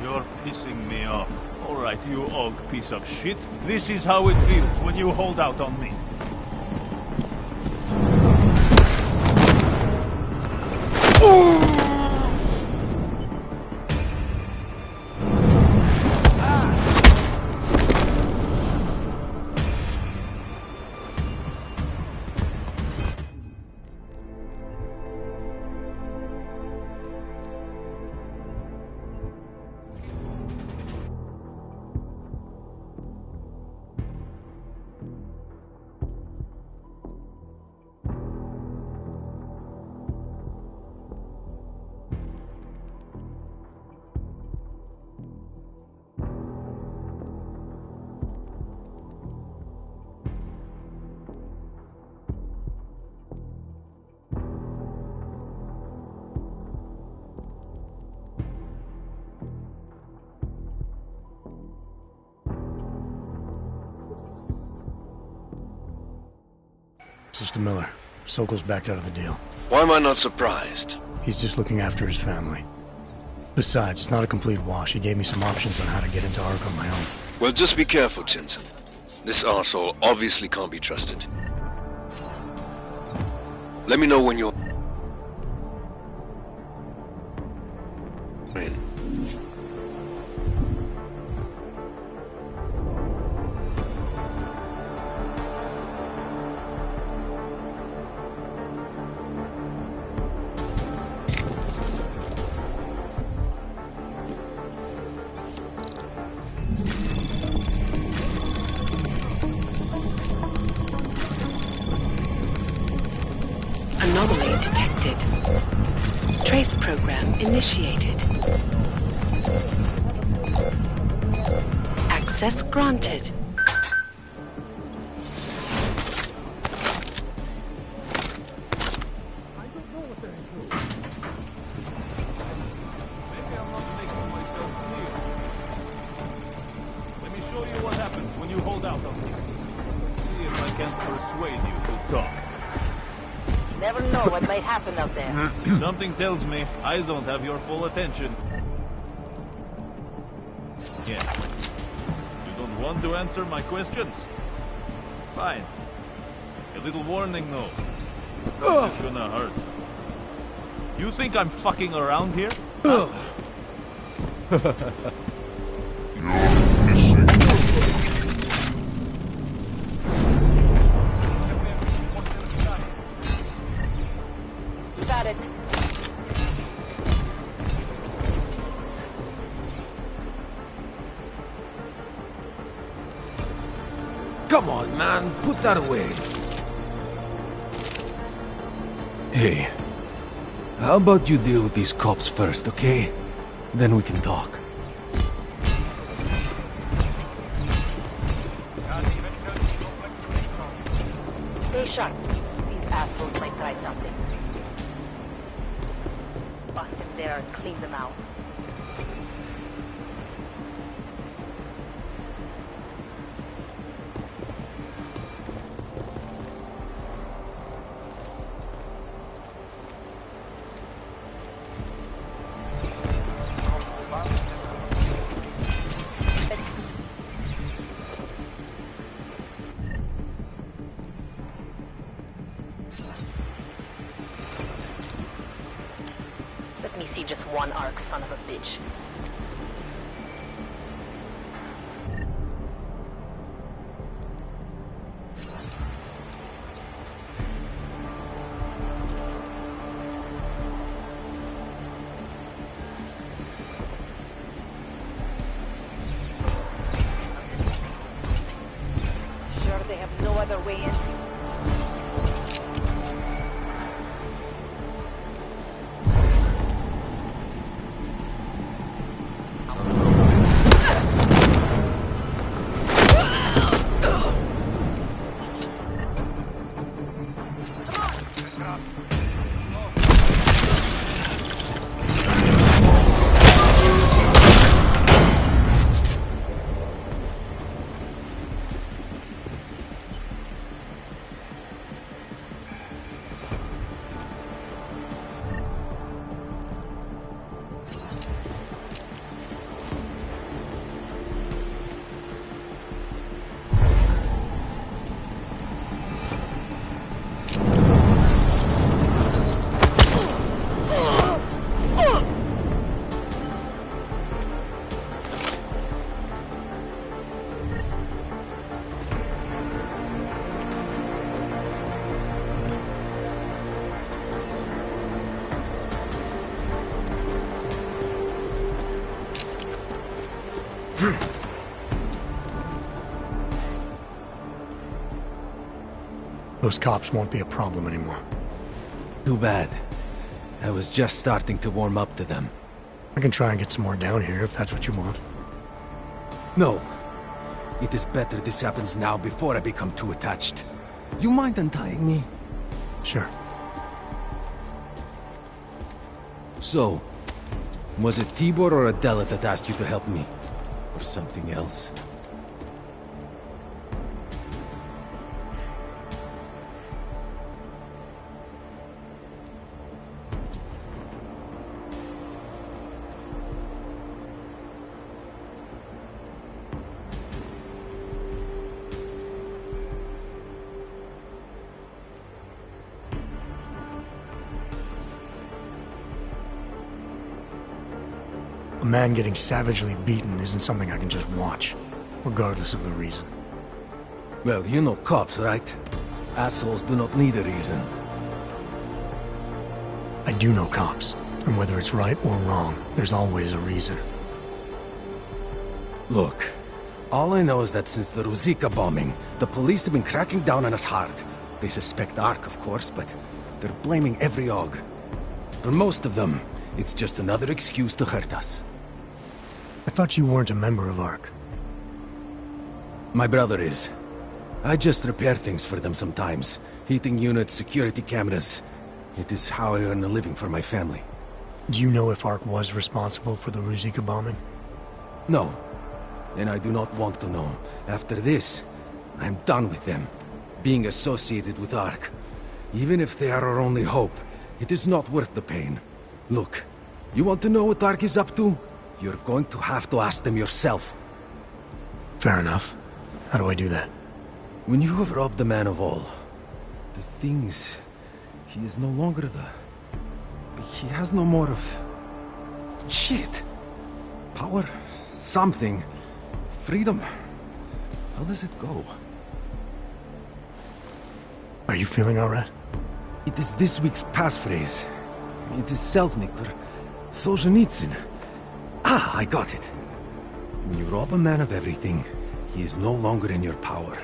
You're pissing me off. Alright, you og piece of shit. This is how it feels when you hold out on me. Mr. Miller, Sokol's backed out of the deal. Why am I not surprised? He's just looking after his family. Besides, it's not a complete wash. He gave me some options on how to get into Ark on my own. Well, just be careful, Jensen. This arsehole obviously can't be trusted. Let me know when you're in. Trace program initiated. Access granted. Let me show you what happens when you hold out on me. See if I can persuade you to talk. You never know what might happen out there. Something tells me I don't have your full attention. Yeah. You don't want to answer my questions? Fine. A little warning though. This is gonna hurt. You think I'm fucking around here? Huh? Got it. Come on, man. Put that away. Hey. How about you deal with these cops first, okay? Then we can talk. Stay sharp. These assholes might try something. Bust him there and clean them out. Let me see just one arc, son of a bitch. Sure they have no other way in? Those cops won't be a problem anymore. Too bad. I was just starting to warm up to them. I can try and get some more down here if that's what you want. No. It is better this happens now before I become too attached. You mind untying me? Sure. So, was it Tibor or Adela that asked you to help me? Or something else? A man getting savagely beaten isn't something I can just watch, regardless of the reason. Well, you know cops, right? Assholes do not need a reason. I do know cops, and whether it's right or wrong, there's always a reason. Look, all I know is that since the Ruzicka bombing, the police have been cracking down on us hard. They suspect Ark, of course, but they're blaming every AUG. For most of them, it's just another excuse to hurt us. I thought you weren't a member of ARC. My brother is. I just repair things for them sometimes. Heating units, security cameras. It is how I earn a living for my family. Do you know if ARC was responsible for the Ruzicka bombing? No. And I do not want to know. After this, I'm done with them. Being associated with ARC. Even if they are our only hope, it is not worth the pain. Look, you want to know what ARC is up to? You're going to have to ask them yourself. Fair enough. How do I do that? When you have robbed the man of all, the things... He is no longer the... He has no more of... Shit! Power? Something. Freedom. How does it go? Are you feeling alright? It is this week's passphrase. It is Selznick or Solzhenitsyn. Ah, I got it. When you rob a man of everything, he is no longer in your power.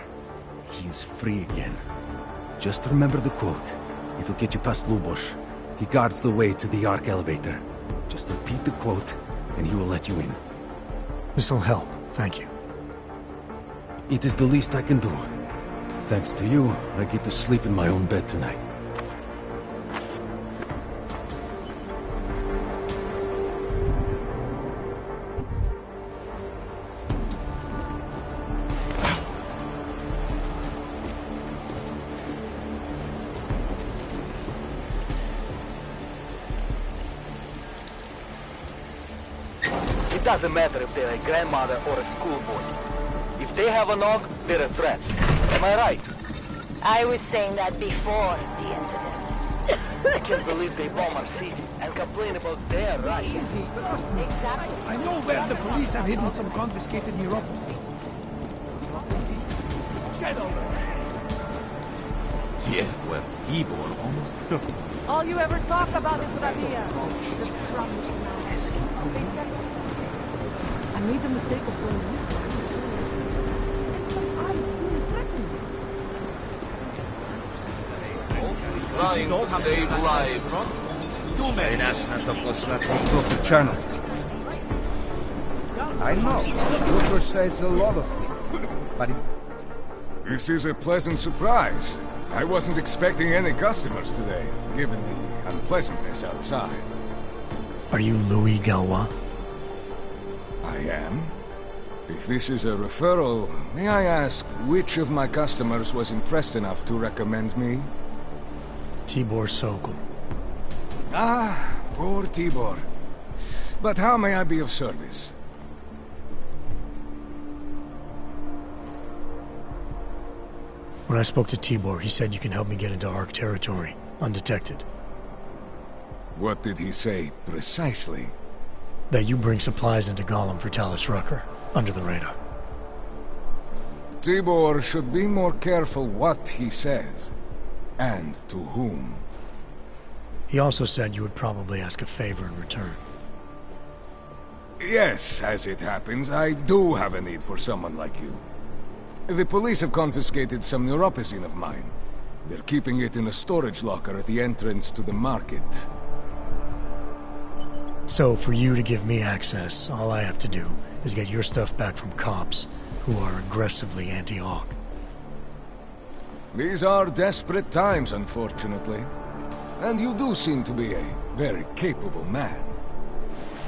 He is free again. Just remember the quote. It'll get you past Lubosh. He guards the way to the ARC elevator. Just repeat the quote, and he will let you in. This'll help, thank you. It is the least I can do. Thanks to you, I get to sleep in my own bed tonight. It doesn't matter if they're a grandmother or a schoolboy. If they have a knock, they're a threat. Am I right? I was saying that before the incident. I can't believe they bomb our city and complain about their rights. Exactly. I know where the police have hidden some confiscated neuropathy. Get over there. Yeah, well, Tibor almost suffered. All you ever talk about is Rabia. The trouble I made the mistake of going with her. Trying to save lives. I know. Luthor says a lot of things, but This is a pleasant surprise. I wasn't expecting any customers today, given the unpleasantness outside. Are you Louis Galois? I am. If this is a referral, may I ask which of my customers was impressed enough to recommend me? Tibor Sokol. Ah, poor Tibor. But how may I be of service? When I spoke to Tibor, he said you can help me get into ARC territory, undetected. What did he say, precisely? That you bring supplies into Gollum for Talus Rucker, under the radar. Tibor should be more careful what he says, and to whom. He also said you would probably ask a favor in return. Yes, as it happens, I do have a need for someone like you. The police have confiscated some neuropacine of mine. They're keeping it in a storage locker at the entrance to the market. So, for you to give me access, all I have to do is get your stuff back from cops who are aggressively anti-ARC. These are desperate times, unfortunately. And you do seem to be a very capable man.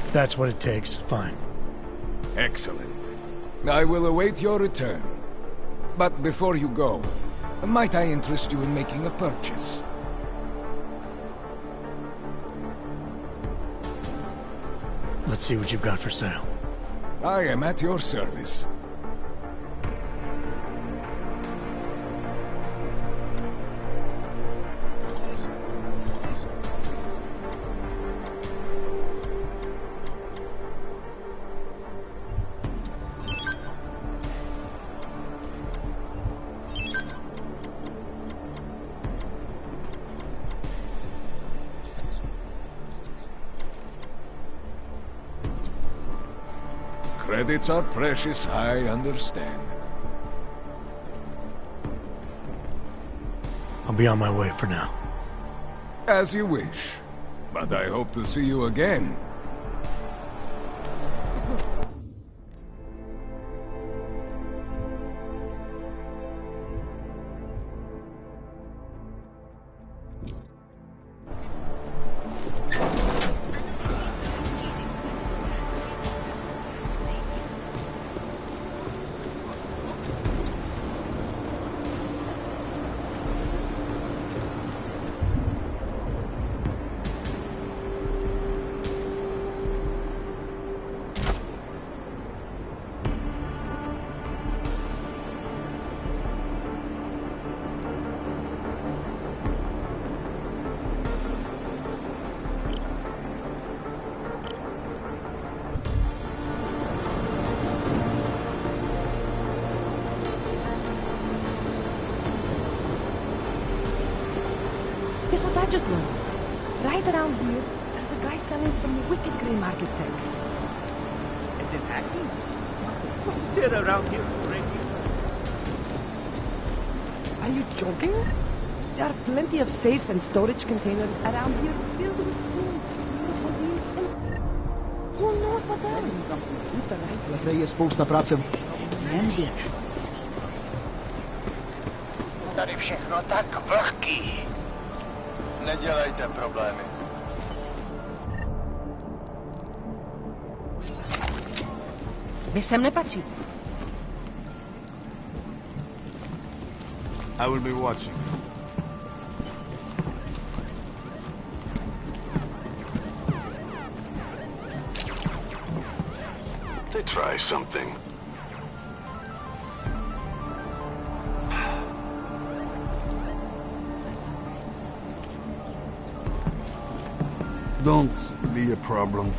If that's what it takes, fine. Excellent. I will await your return. But before you go, might I interest you in making a purchase? Let's see what you've got for sale. I am at your service. Credits are precious, I understand. I'll be on my way for now. As you wish. But I hope to see you again. Guess what I just learned? Right around here, there's a guy selling some wicked grey market tech. Is it acting? What is it around here, Ricky? Are you joking? There are plenty of safes and storage containers around here filled with food, and who knows what else? Tady je spousta práce. Neběž. Tady všechno tak vlhký. Nedělejte problémy. Vy sem nepatří. I will be watching. To try something. Don't be a problem.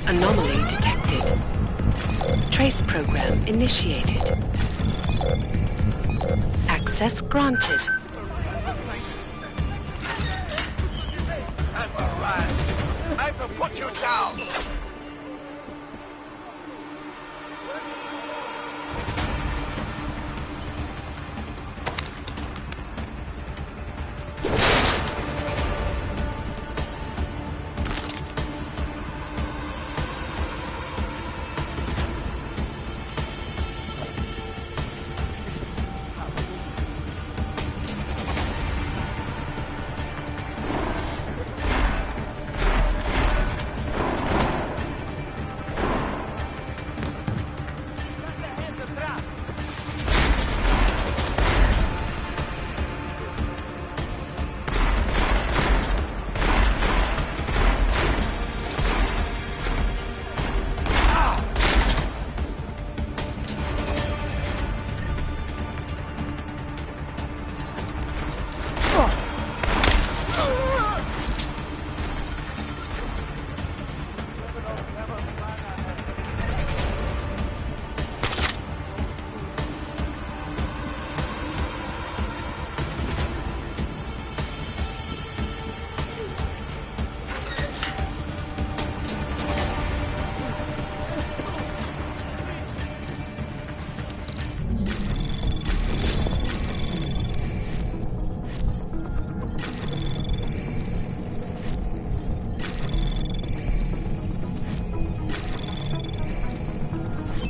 Anomaly detected. Trace program initiated. Access granted. That's a rat. I have to put you down.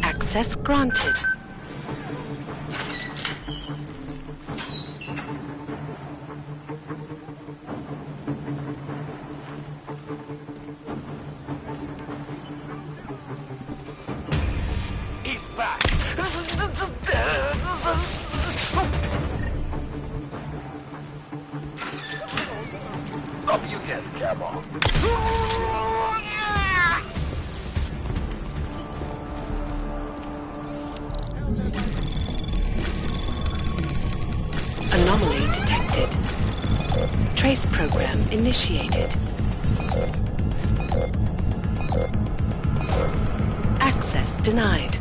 Access granted. He's back. Up you get, Camo. Anomaly detected. Trace program initiated. Access denied.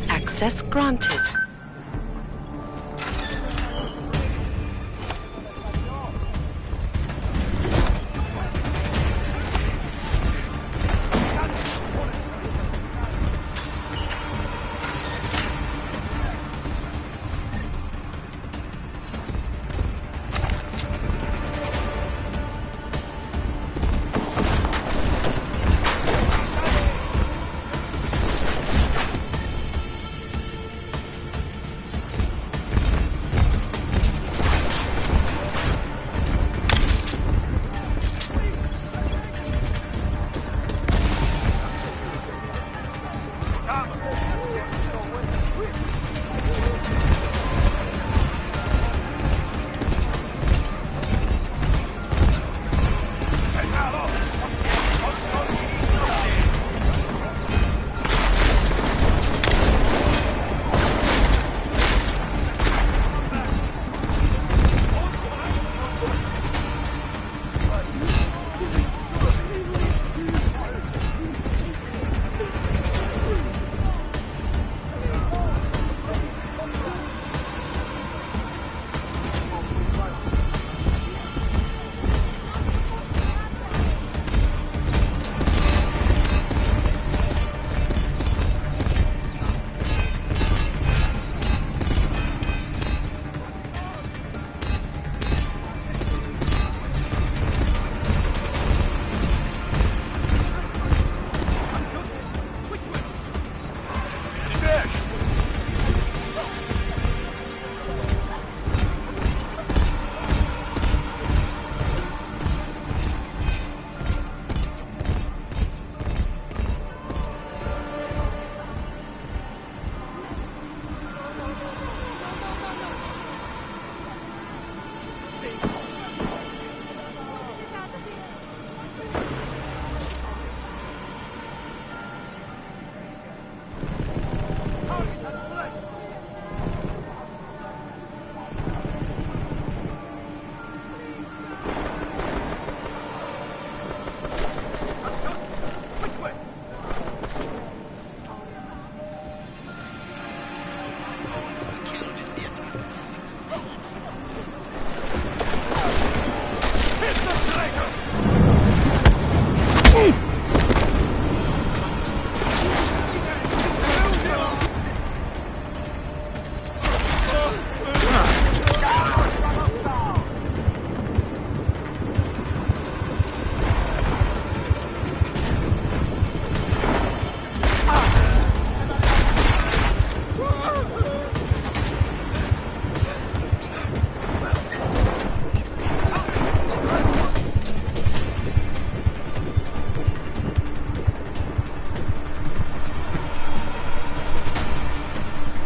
Access granted.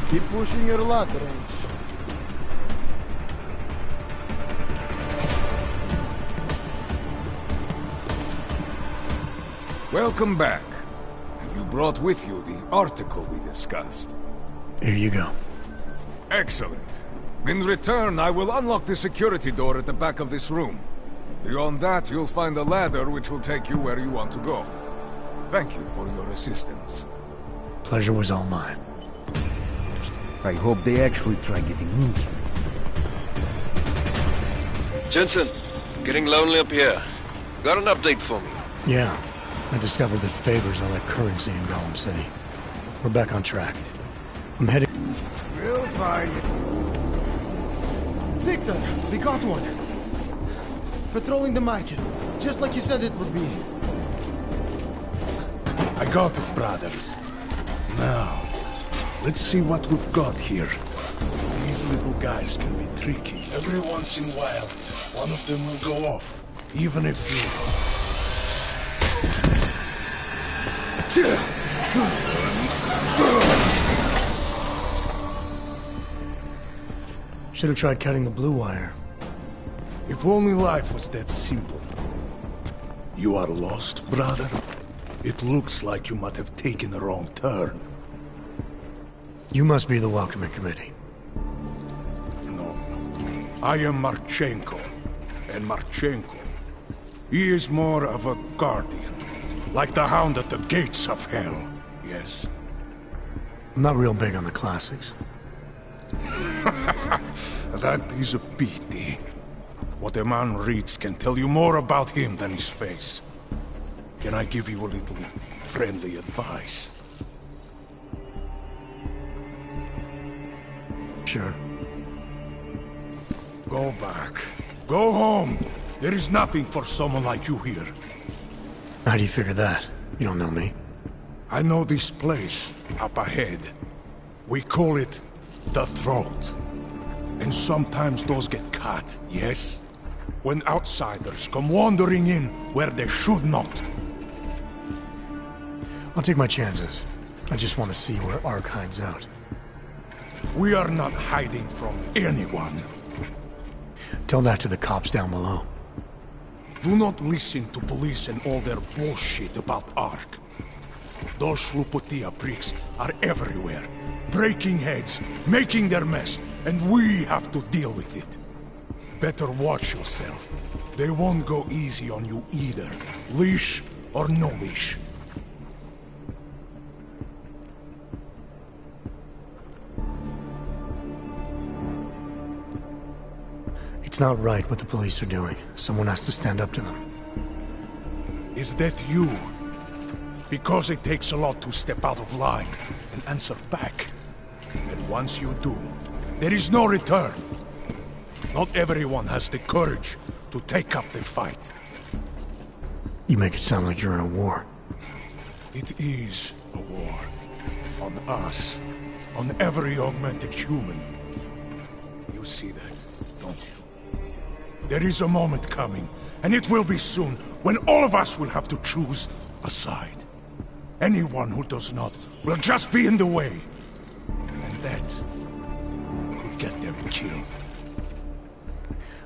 Keep pushing your luck, Range. Welcome back. Have you brought with you the article we discussed? Here you go. Excellent. In return, I will unlock the security door at the back of this room. Beyond that, you'll find a ladder which will take you where you want to go. Thank you for your assistance. Pleasure was all mine. I hope they actually try getting in here. Jensen, getting lonely up here. Got an update for me? Yeah. I discovered that favors all that currency in Golem City. We're back on track. I'm heading... We'll find it. Thick Victor, we got one. Patrolling the market, just like you said it would be. I got it, brothers. Now, let's see what we've got here. These little guys can be tricky. Every once in a while, one of them will go off, even if you... Should have tried cutting the blue wire. If only life was that simple. You are lost, brother? It looks like you might have taken a wrong turn. You must be the welcoming committee. No. I am Marchenko. And Marchenko, he is more of a guardian. Like the hound at the gates of hell, yes? I'm not real big on the classics. That is a pity. What a man reads can tell you more about him than his face. Can I give you a little friendly advice? Sure. Go back. Go home. There is nothing for someone like you here. How do you figure that? You don't know me. I know this place, up ahead. We call it the Throat. And sometimes those get cut, yes? When outsiders come wandering in where they should not. I'll take my chances. I just want to see where Ark hides out. We are not hiding from anyone. Tell that to the cops down below. Do not listen to police and all their bullshit about Ark. Those Slupotia pricks are everywhere, breaking heads, making their mess, and we have to deal with it. Better watch yourself. They won't go easy on you either, leash or no leash. It's not right what the police are doing. Someone has to stand up to them. Is that you? Because it takes a lot to step out of line and answer back. And once you do, there is no return. Not everyone has the courage to take up the fight. You make it sound like you're in a war. It is a war. On us. On every augmented human. You see that, don't you? There is a moment coming, and it will be soon, when all of us will have to choose a side. Anyone who does not will just be in the way. And that could get them killed.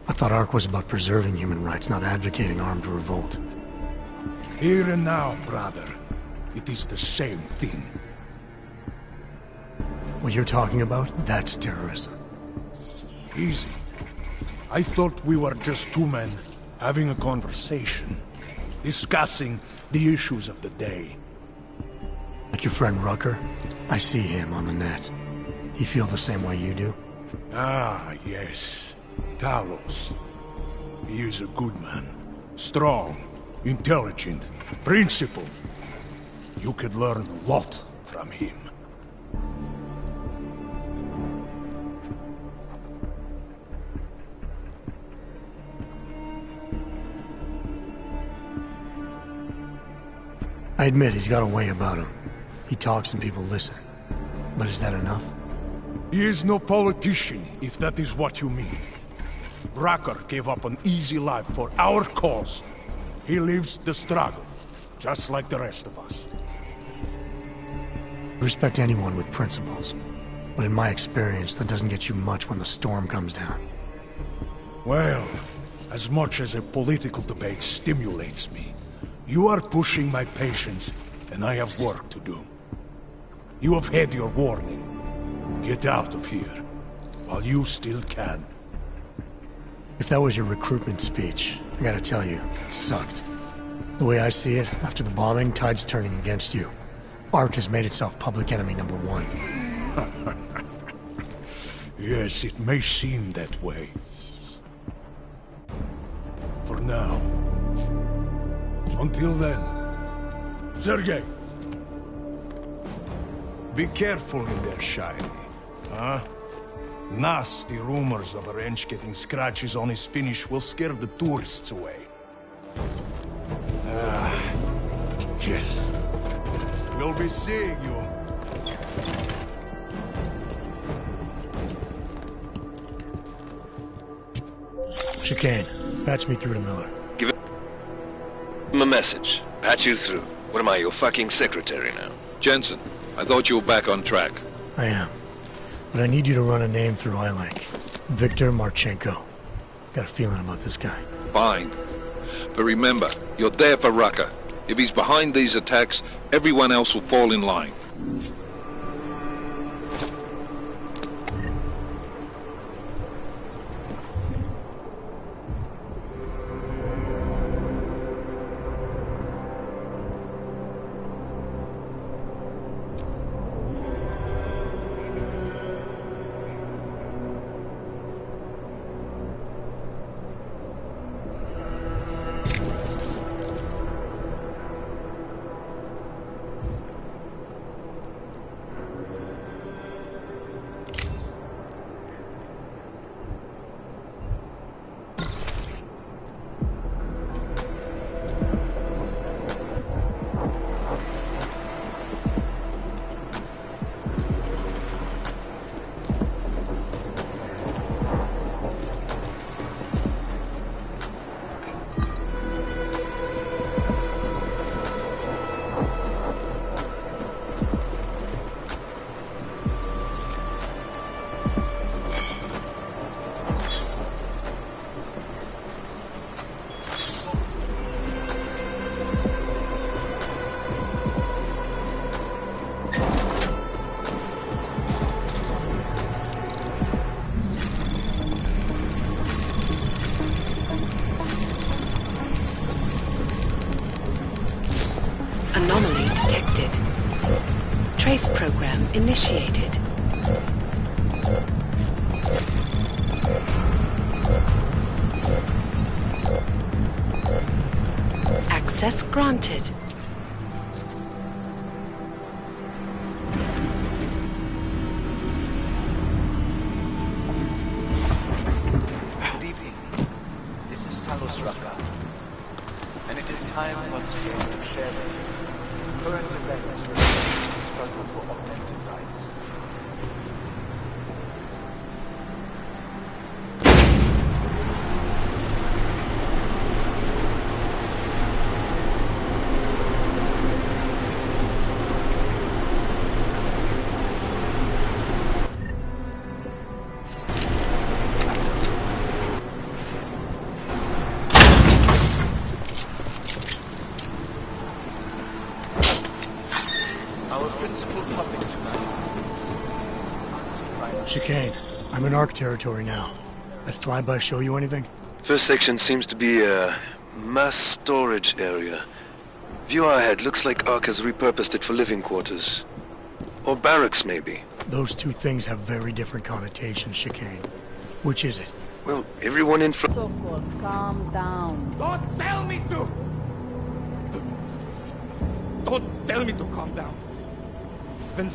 I thought Ark was about preserving human rights, not advocating armed revolt. Here and now, brother. It is the same thing. What you're talking about, that's terrorism. Easy. I thought we were just two men having a conversation, discussing the issues of the day. Like your friend Rucker? I see him on the net. He feel the same way you do? Ah, yes. Talos. He is a good man. Strong, intelligent, principled. You could learn a lot from him. I admit he's got a way about him. He talks and people listen. But is that enough? He is no politician, if that is what you mean. Rucker gave up an easy life for our cause. He lives the struggle, just like the rest of us. I respect anyone with principles. But in my experience, that doesn't get you much when the storm comes down. Well, as much as a political debate stimulates me, you are pushing my patience, and I have work to do. You have had your warning. Get out of here, while you still can. If that was your recruitment speech, I gotta tell you, it sucked. The way I see it, after the bombing, tide's turning against you. Ark has made itself public enemy #1. Yes, it may seem that way. For now. Until then, Sergei! Be careful in there, Shiny. Huh? Nasty rumors of a wrench getting scratches on his finish will scare the tourists away. Yes. We'll be seeing you. Chicane, patch me through to Miller. Give him a message. Patch you through. What am I, your fucking secretary now? Jensen, I thought you were back on track. I am. But I need you to run a name through iLink. Victor Marchenko. Got a feeling about this guy. Fine. But remember, you're there for Rucker. If he's behind these attacks, everyone else will fall in line. Anomaly detected. Trace program initiated. Access granted. Good evening. This is Talos Rucker. And it is time once again to share with you current events related to the struggle for augmented rights. Chicane, I'm in ARC territory now. That flyby show you anything? First section seems to be a mass storage area. View ahead looks like ARC has repurposed it for living quarters. Or barracks, maybe. Those two things have very different connotations, Chicane. Which is it? Well, everyone in front... Sokol, calm down. Don't tell me to! Don't tell me to calm down. When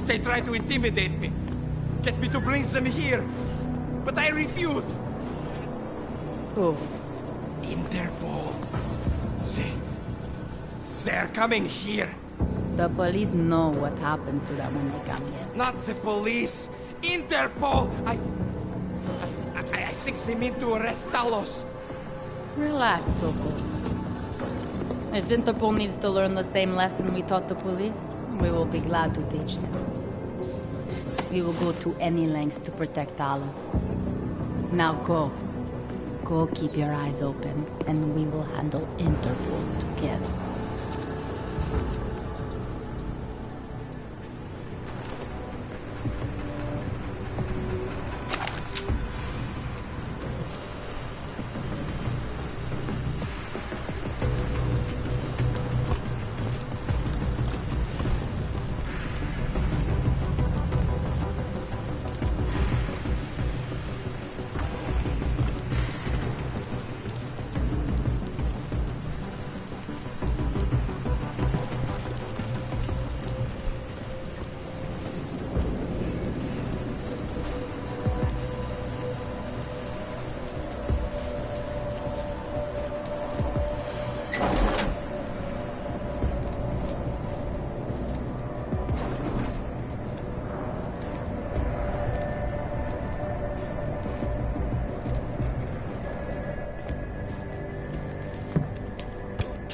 they try to intimidate me. Get me to bring them here. But I refuse. Who? Interpol. They're coming here. The police know what happens to them when they come here. Not the police. Interpol. I think they mean to arrest Talos. Relax, Sokol. If Interpol needs to learn the same lesson we taught the police, we will be glad to teach them. We will go to any lengths to protect Talos. Now go. Go keep your eyes open, and we will handle Interpol together.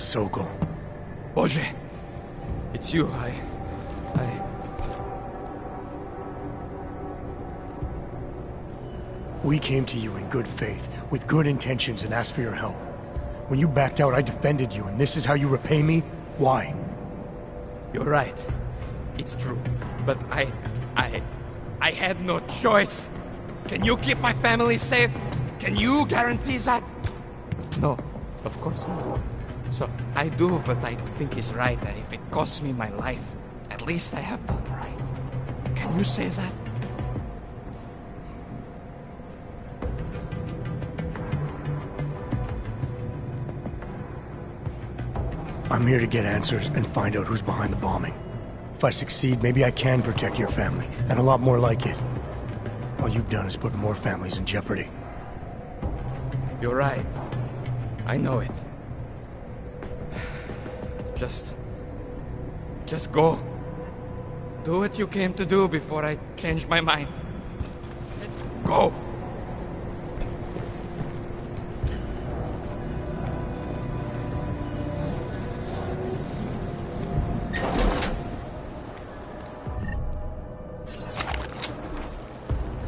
Sokol. Boże! It's you. We came to you in good faith, with good intentions, and asked for your help. When you backed out, I defended you, and this is how you repay me? Why? You're right. It's true. But I had no choice. Can you keep my family safe? Can you guarantee that? No, of course not. So I do what I think is right, and if it costs me my life, at least I have done right. Can you say that? I'm here to get answers and find out who's behind the bombing. If I succeed, maybe I can protect your family, and a lot more like it. All you've done is put more families in jeopardy. You're right. I know it. Just go. Do what you came to do before I change my mind. Go!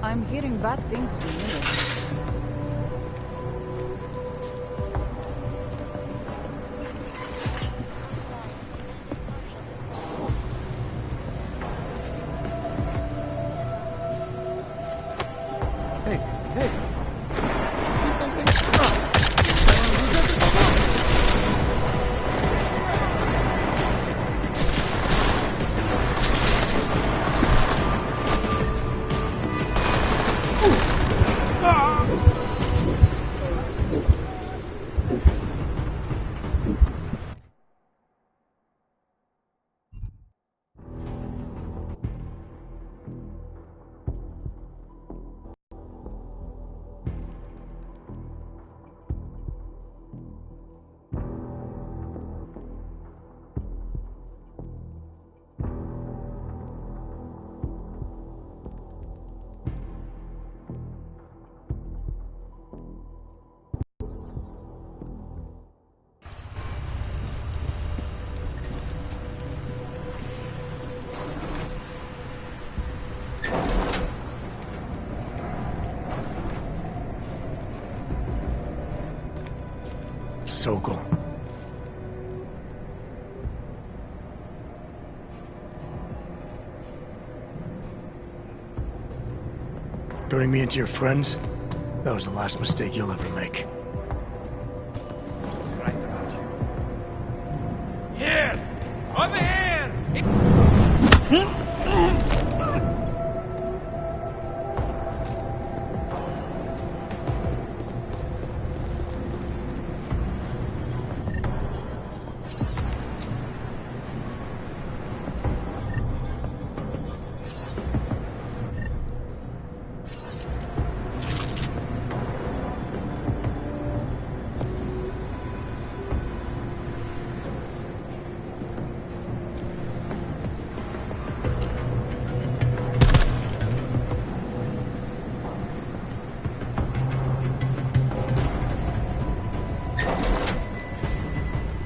I'm hearing bad things from you. Sokol. Turning me into your friends? That was the last mistake you'll ever make. He's right about you. Here! Over here!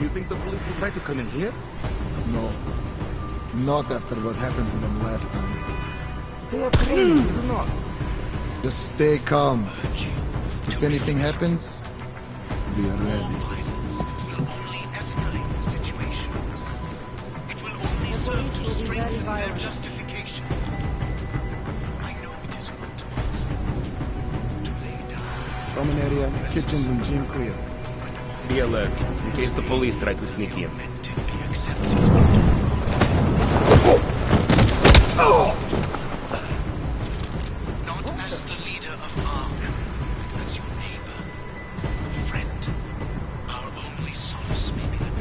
You think the police will try to come in here? No. Not after what happened to them last time. They are crazy, do not. Just stay calm. If anything happens, we are ready. Serve to strengthen their justification. I know it is good to us to lay down. Common area, kitchens and gym clear. Be alert, in case the police try to sneak in. Not as the leader of Ark, but as your neighbor, a friend. Our only solace may be the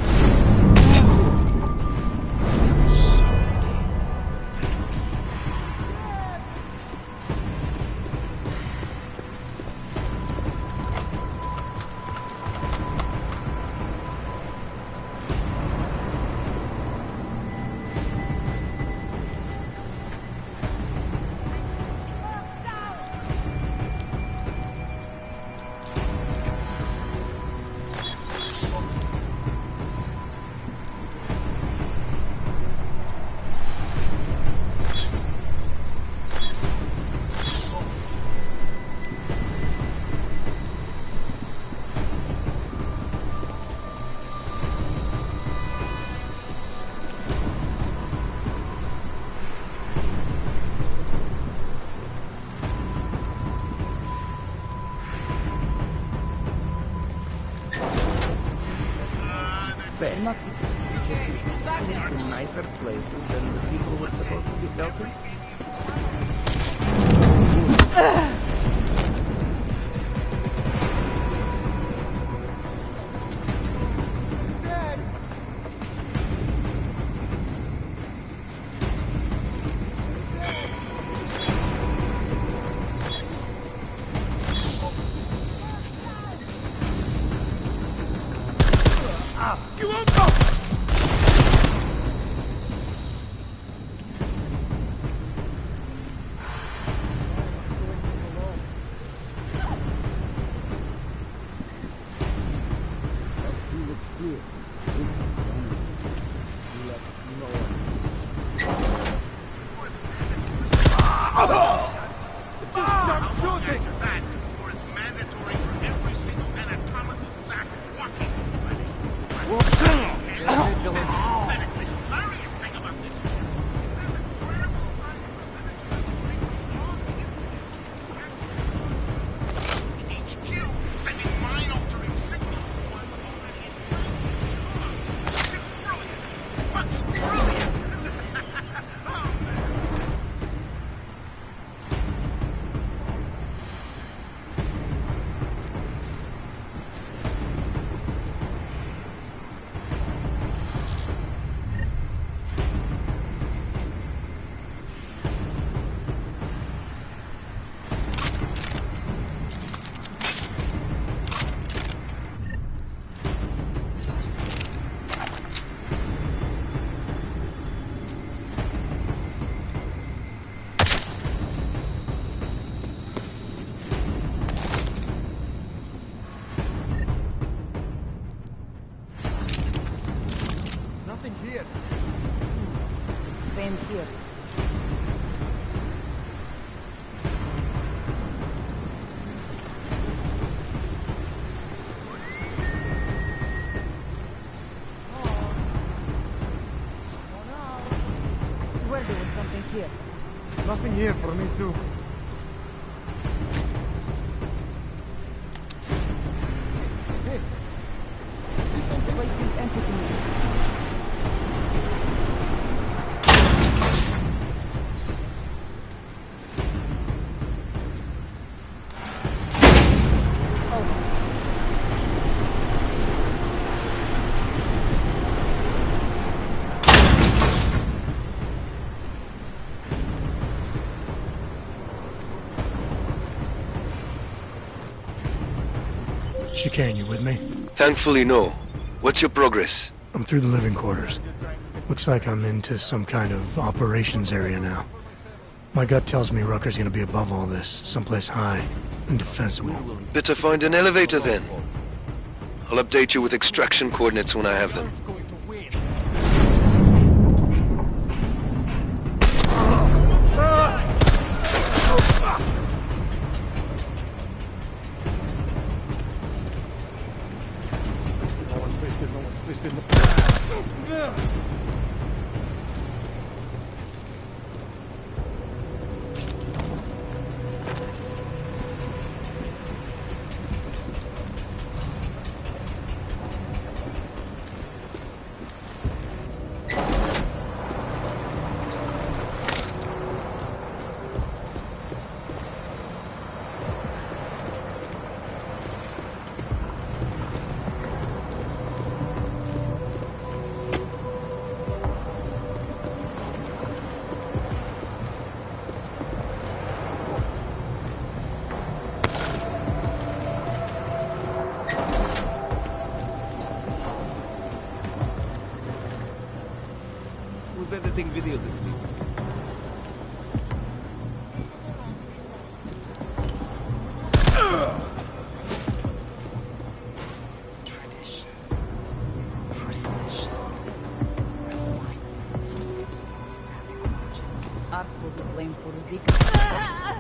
But it must be in nicer places than the people were supposed to be built in. Same here. I swear there was something here. Nothing here for me too. Hey, this place is empty to me. Chicane, you with me? Thankfully, no. What's your progress? I'm through the living quarters. Looks like I'm into some kind of operations area now. My gut tells me Rucker's gonna be above all this, someplace high and defensible. Better find an elevator then. I'll update you with extraction coordinates when I have them. Who's editing video this week? Art will be blamed for the Zika.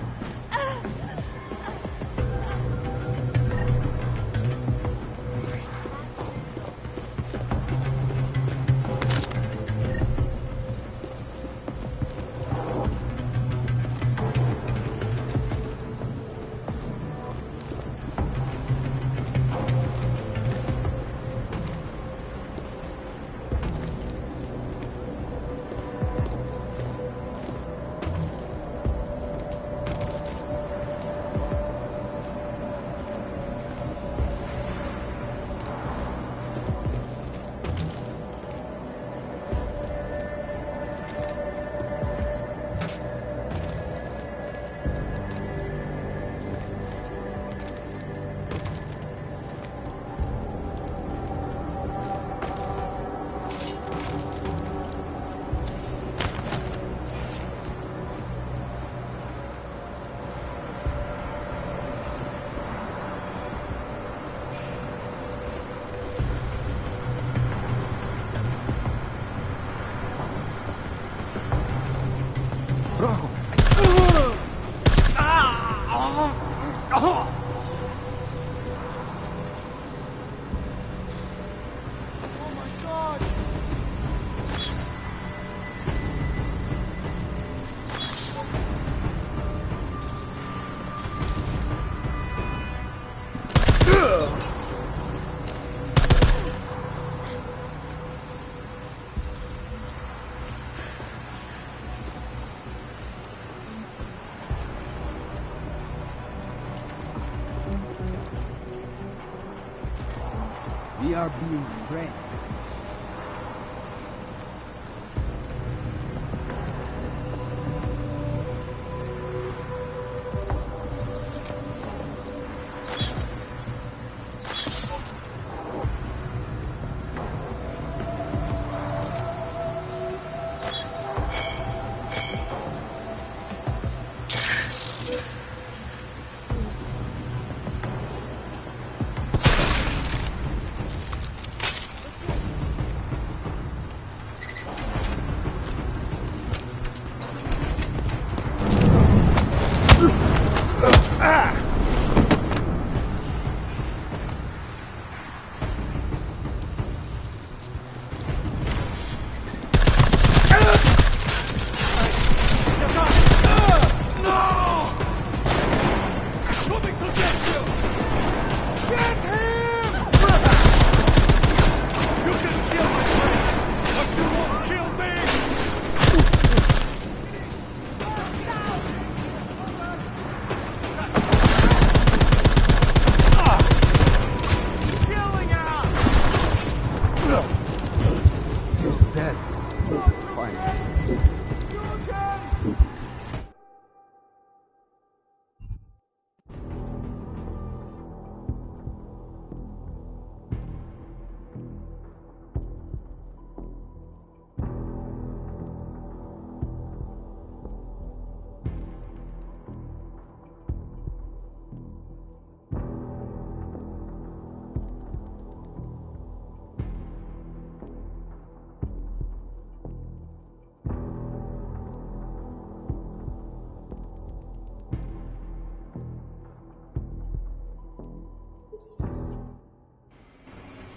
We are being trained.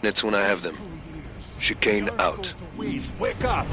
That's when I have them. Chicane out. Please, wake up!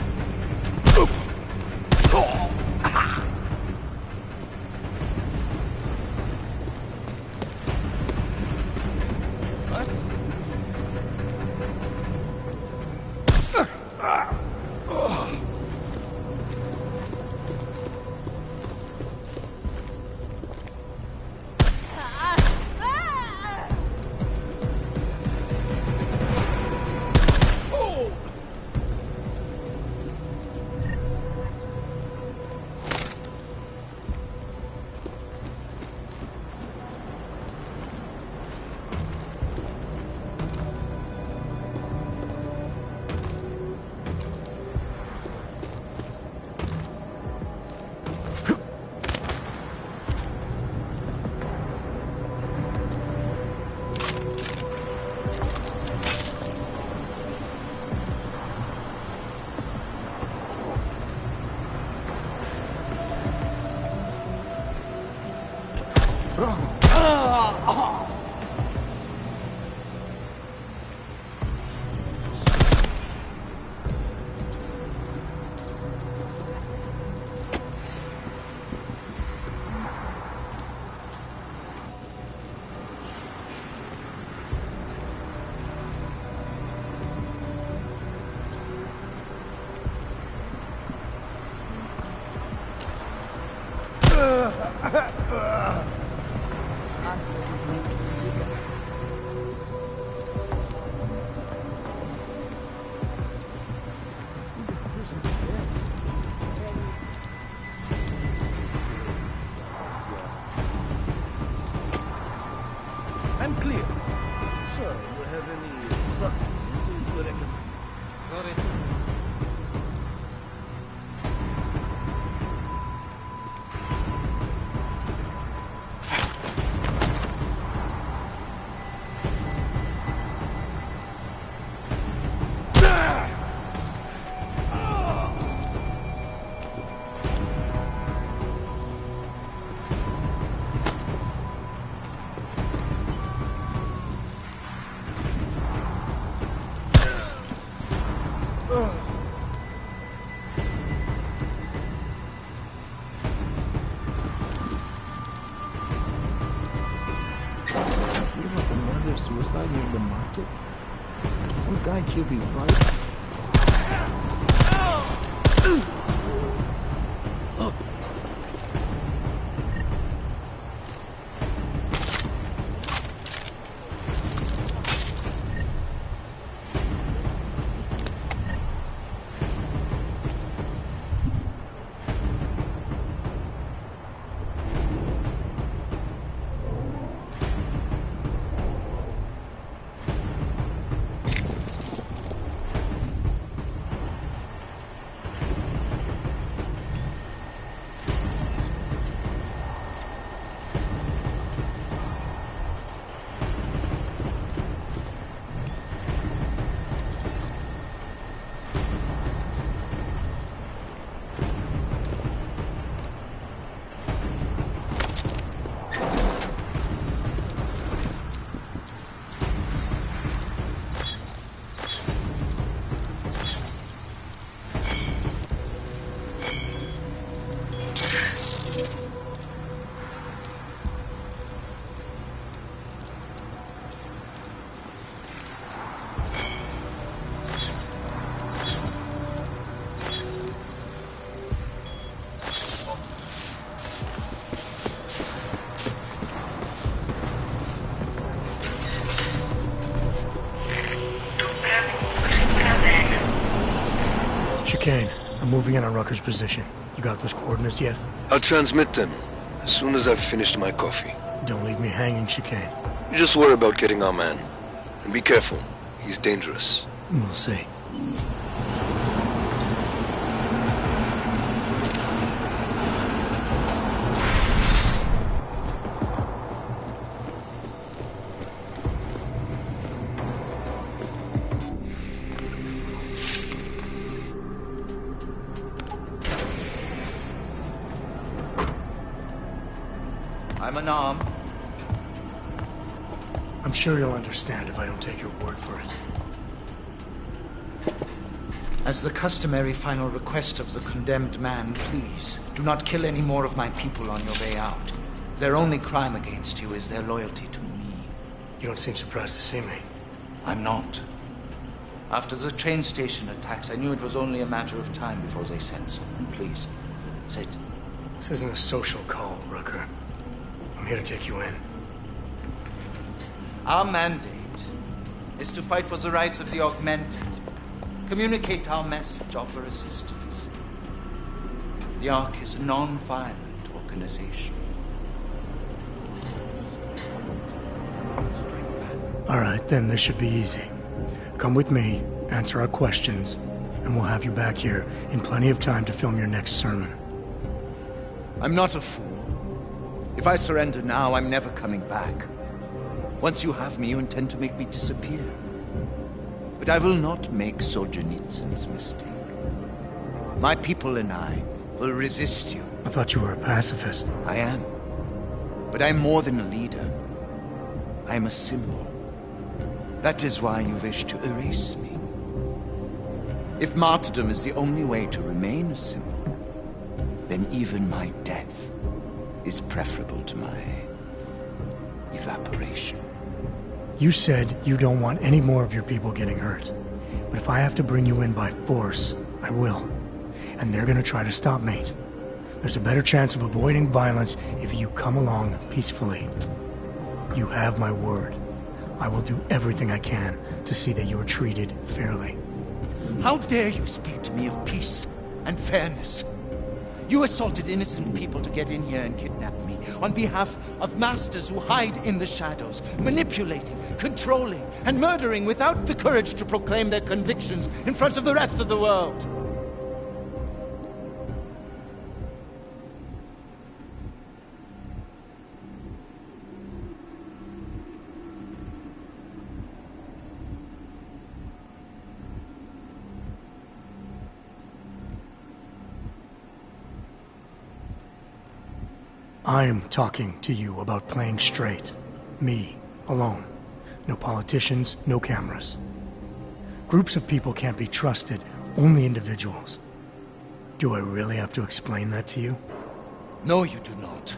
I'm clear. Sir, you have any substances to recommend? Sorry. Suicide near the market? Some guy killed his bike. Chicane, I'm moving in on Rucker's position. You got those coordinates yet? I'll transmit them as soon as I've finished my coffee. Don't leave me hanging, Chicane. You just worry about getting our man. And be careful. He's dangerous. We'll see. I'm unarmed. I'm sure you'll understand if I don't take your word for it. As the customary final request of the condemned man, please, do not kill any more of my people on your way out. Their only crime against you is their loyalty to me. You don't seem surprised to see me. I'm not. After the train station attacks, I knew it was only a matter of time before they sent someone. Please, sit. This isn't a social call, Rucker. I'm here to take you in. Our mandate is to fight for the rights of the augmented. Communicate our message, offer assistance. The Ark is a non-violent organization. Alright, then this should be easy. Come with me, answer our questions, and we'll have you back here in plenty of time to film your next sermon. I'm not a fool. If I surrender now, I'm never coming back. Once you have me, you intend to make me disappear. But I will not make Solzhenitsyn's mistake. My people and I will resist you. I thought you were a pacifist. I am. But I'm more than a leader. I am a symbol. That is why you wish to erase me. If martyrdom is the only way to remain a symbol, then even my death is preferable to my evaporation. You said you don't want any more of your people getting hurt. But if I have to bring you in by force, I will. And they're gonna try to stop me. There's a better chance of avoiding violence if you come along peacefully. You have my word. I will do everything I can to see that you are treated fairly. How dare you speak to me of peace and fairness? You assaulted innocent people to get in here and kidnap me on behalf of masters who hide in the shadows, manipulating, controlling, and murdering without the courage to proclaim their convictions in front of the rest of the world. I'm talking to you about playing straight. Me, alone. No politicians, no cameras. Groups of people can't be trusted, only individuals. Do I really have to explain that to you? No, you do not.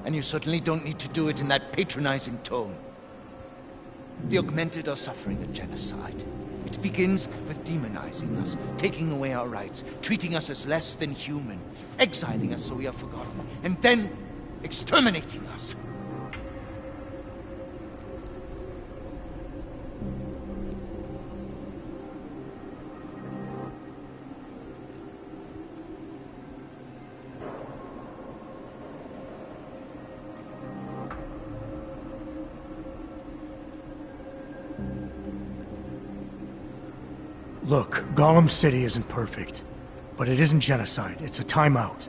And you certainly don't need to do it in that patronizing tone. The Augmented are suffering a genocide. It begins with demonizing us, taking away our rights, treating us as less than human, exiling us so we are forgotten, and then exterminating us. Look, Golem City isn't perfect, but it isn't genocide. It's a timeout.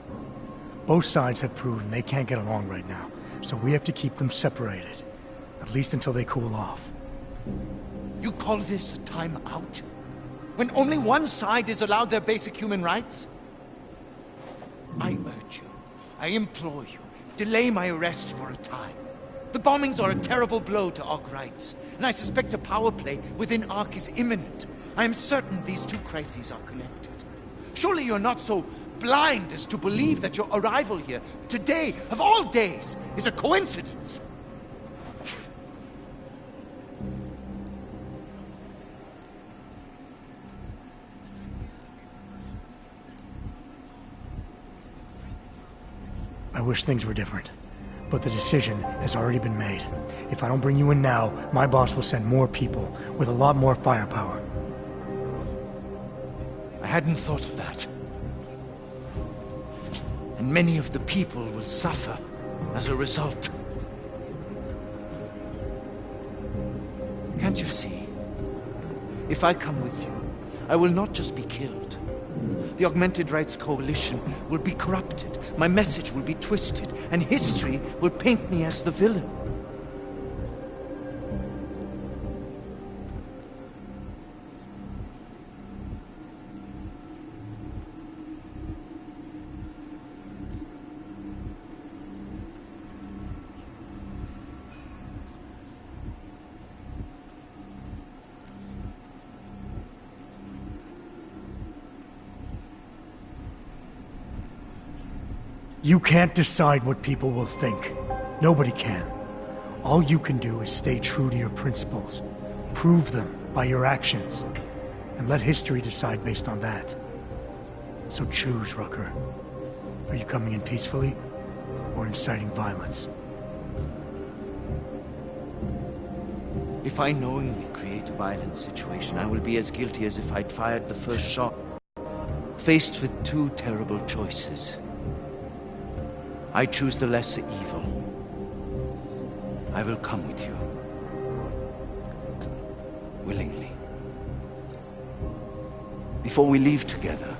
Both sides have proven they can't get along right now, so we have to keep them separated, at least until they cool off. You call this a timeout? When only one side is allowed their basic human rights? I urge you, I implore you, delay my arrest for a time. The bombings are a terrible blow to Ark rights, and I suspect a power play within Ark is imminent. I am certain these two crises are connected. Surely you're not so blind as to believe that your arrival here, today, of all days, is a coincidence. I wish things were different, but the decision has already been made. If I don't bring you in now, my boss will send more people with a lot more firepower. I hadn't thought of that. And many of the people will suffer as a result. Can't you see? If I come with you, I will not just be killed. The Augmented Rights Coalition will be corrupted, my message will be twisted, and history will paint me as the villain. You can't decide what people will think. Nobody can. All you can do is stay true to your principles. Prove them by your actions. And let history decide based on that. So choose, Rucker. Are you coming in peacefully, or inciting violence? If I knowingly create a violent situation, I will be as guilty as if I'd fired the first shot. Faced with two terrible choices. I choose the lesser evil. I will come with you. Willingly. Before we leave together,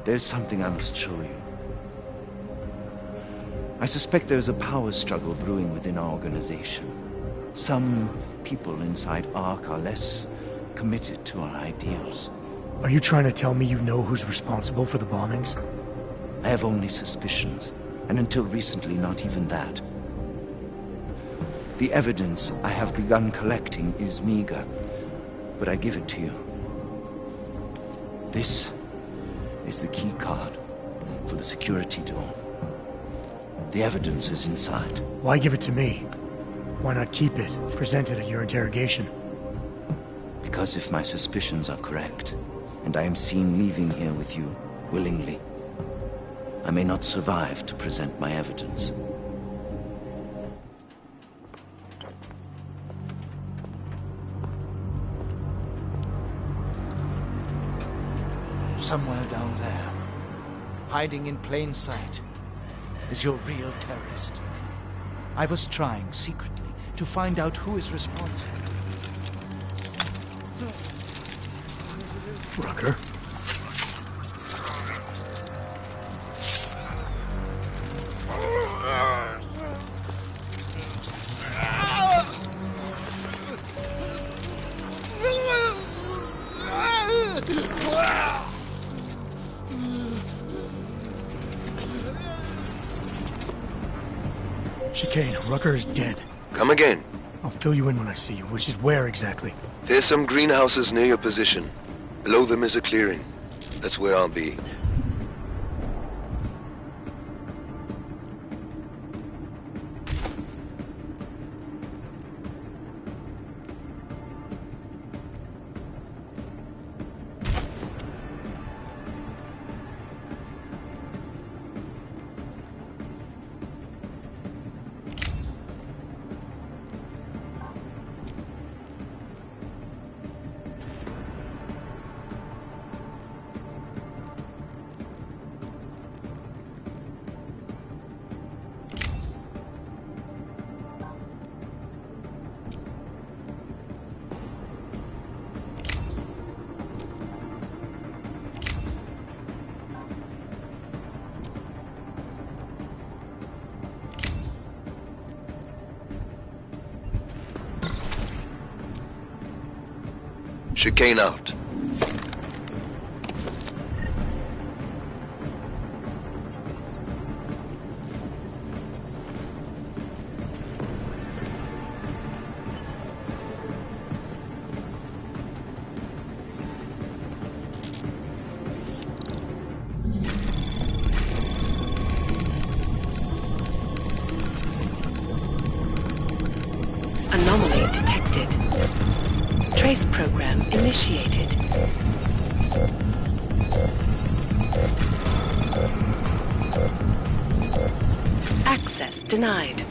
there's something I must show you. I suspect there's a power struggle brewing within our organization. Some people inside ARC are less committed to our ideals. Are you trying to tell me you know who's responsible for the bombings? I have only suspicions. And until recently, not even that. The evidence I have begun collecting is meager, but I give it to you. This is the key card for the security door. The evidence is inside. Why give it to me? Why not keep it, present it at your interrogation? Because if my suspicions are correct, and I am seen leaving here with you willingly, I may not survive to present my evidence. Somewhere down there, hiding in plain sight, is your real terrorist. I was trying secretly to find out who is responsible. Rucker? Chicane, Rucker is dead. Come again. I'll fill you in when I see you, which is where exactly? There's some greenhouses near your position. Below them is a clearing. That's where I'll be. Chicane out. Anomaly detected. Trace program initiated. Access denied.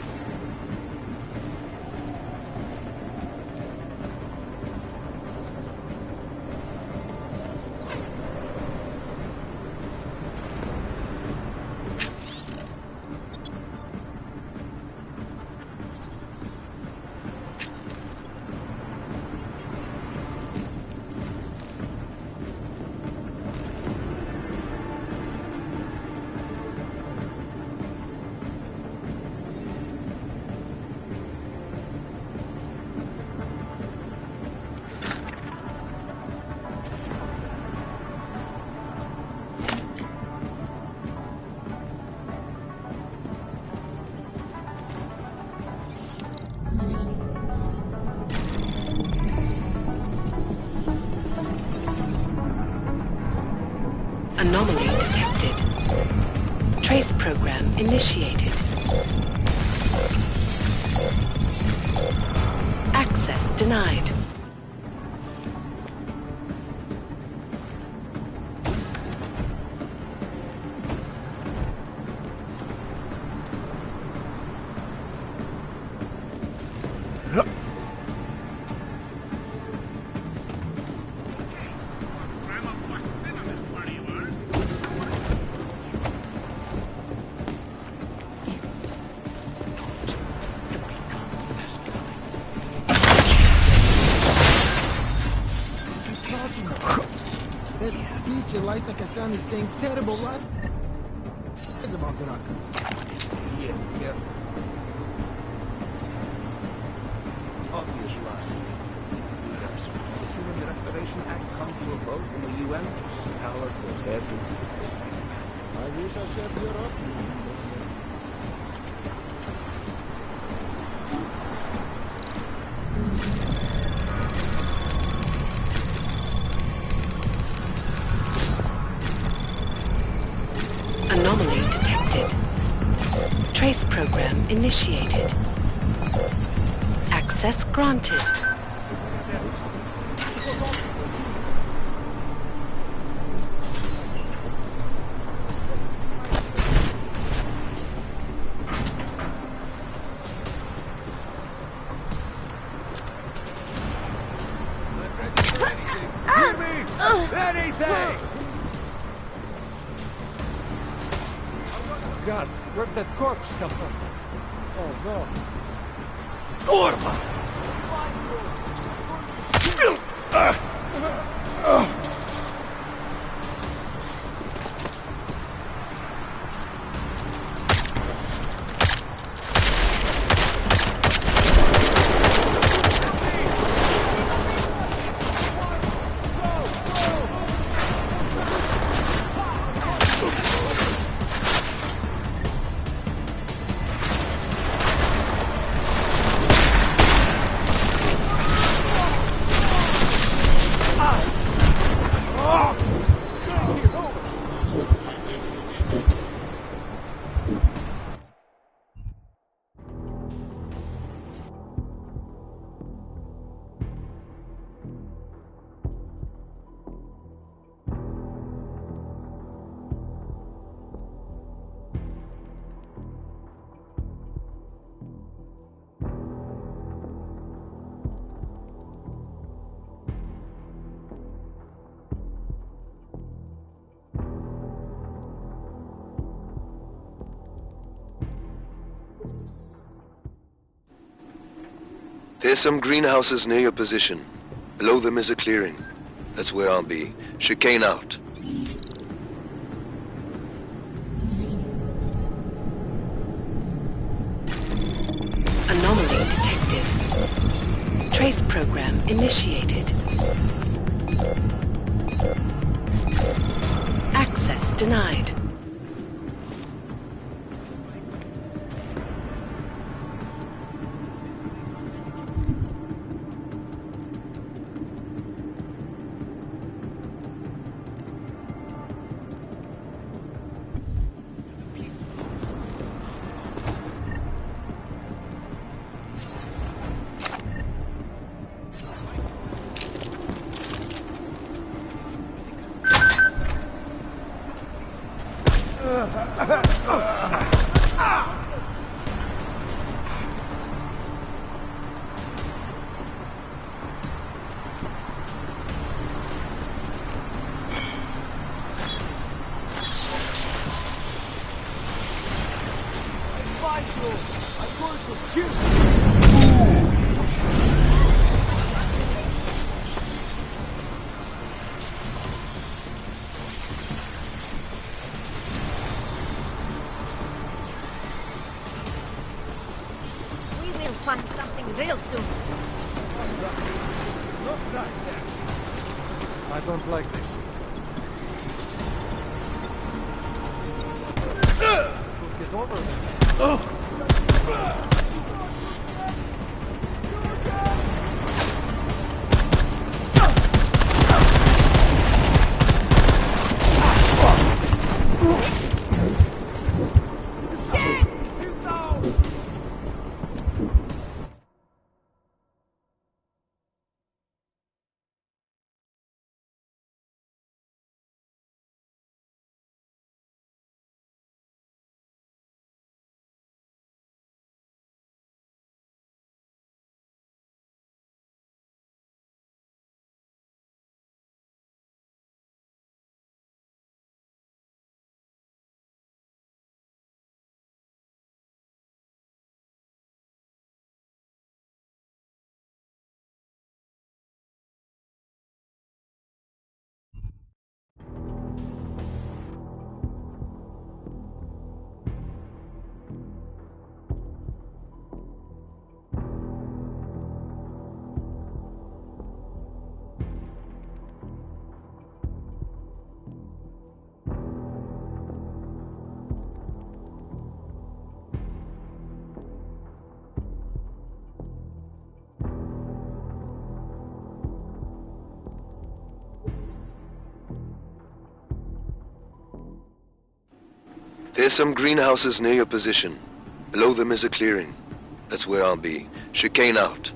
Anomaly detected. Trace program initiated. Access denied. That bitch Elisa Kassan is saying terrible lies about the rock. Yes, yeah. Obvious lies. The Human Restoration Act comes to a vote in the UN. Tell us what's everything. I wish I shared your opinion. Anomaly detected. Trace program initiated. Access granted. Anything! God, where'd that corpse come from? Oh no. Gorba! There's some greenhouses near your position. Below them is a clearing. That's where I'll be. Chicane out. Anomaly detected. Trace program initiated. Access denied. Find something real soon. Not right there. I don't like this. Should get over there. There's some greenhouses near your position. Below them is a clearing. That's where I'll be. Chicane out.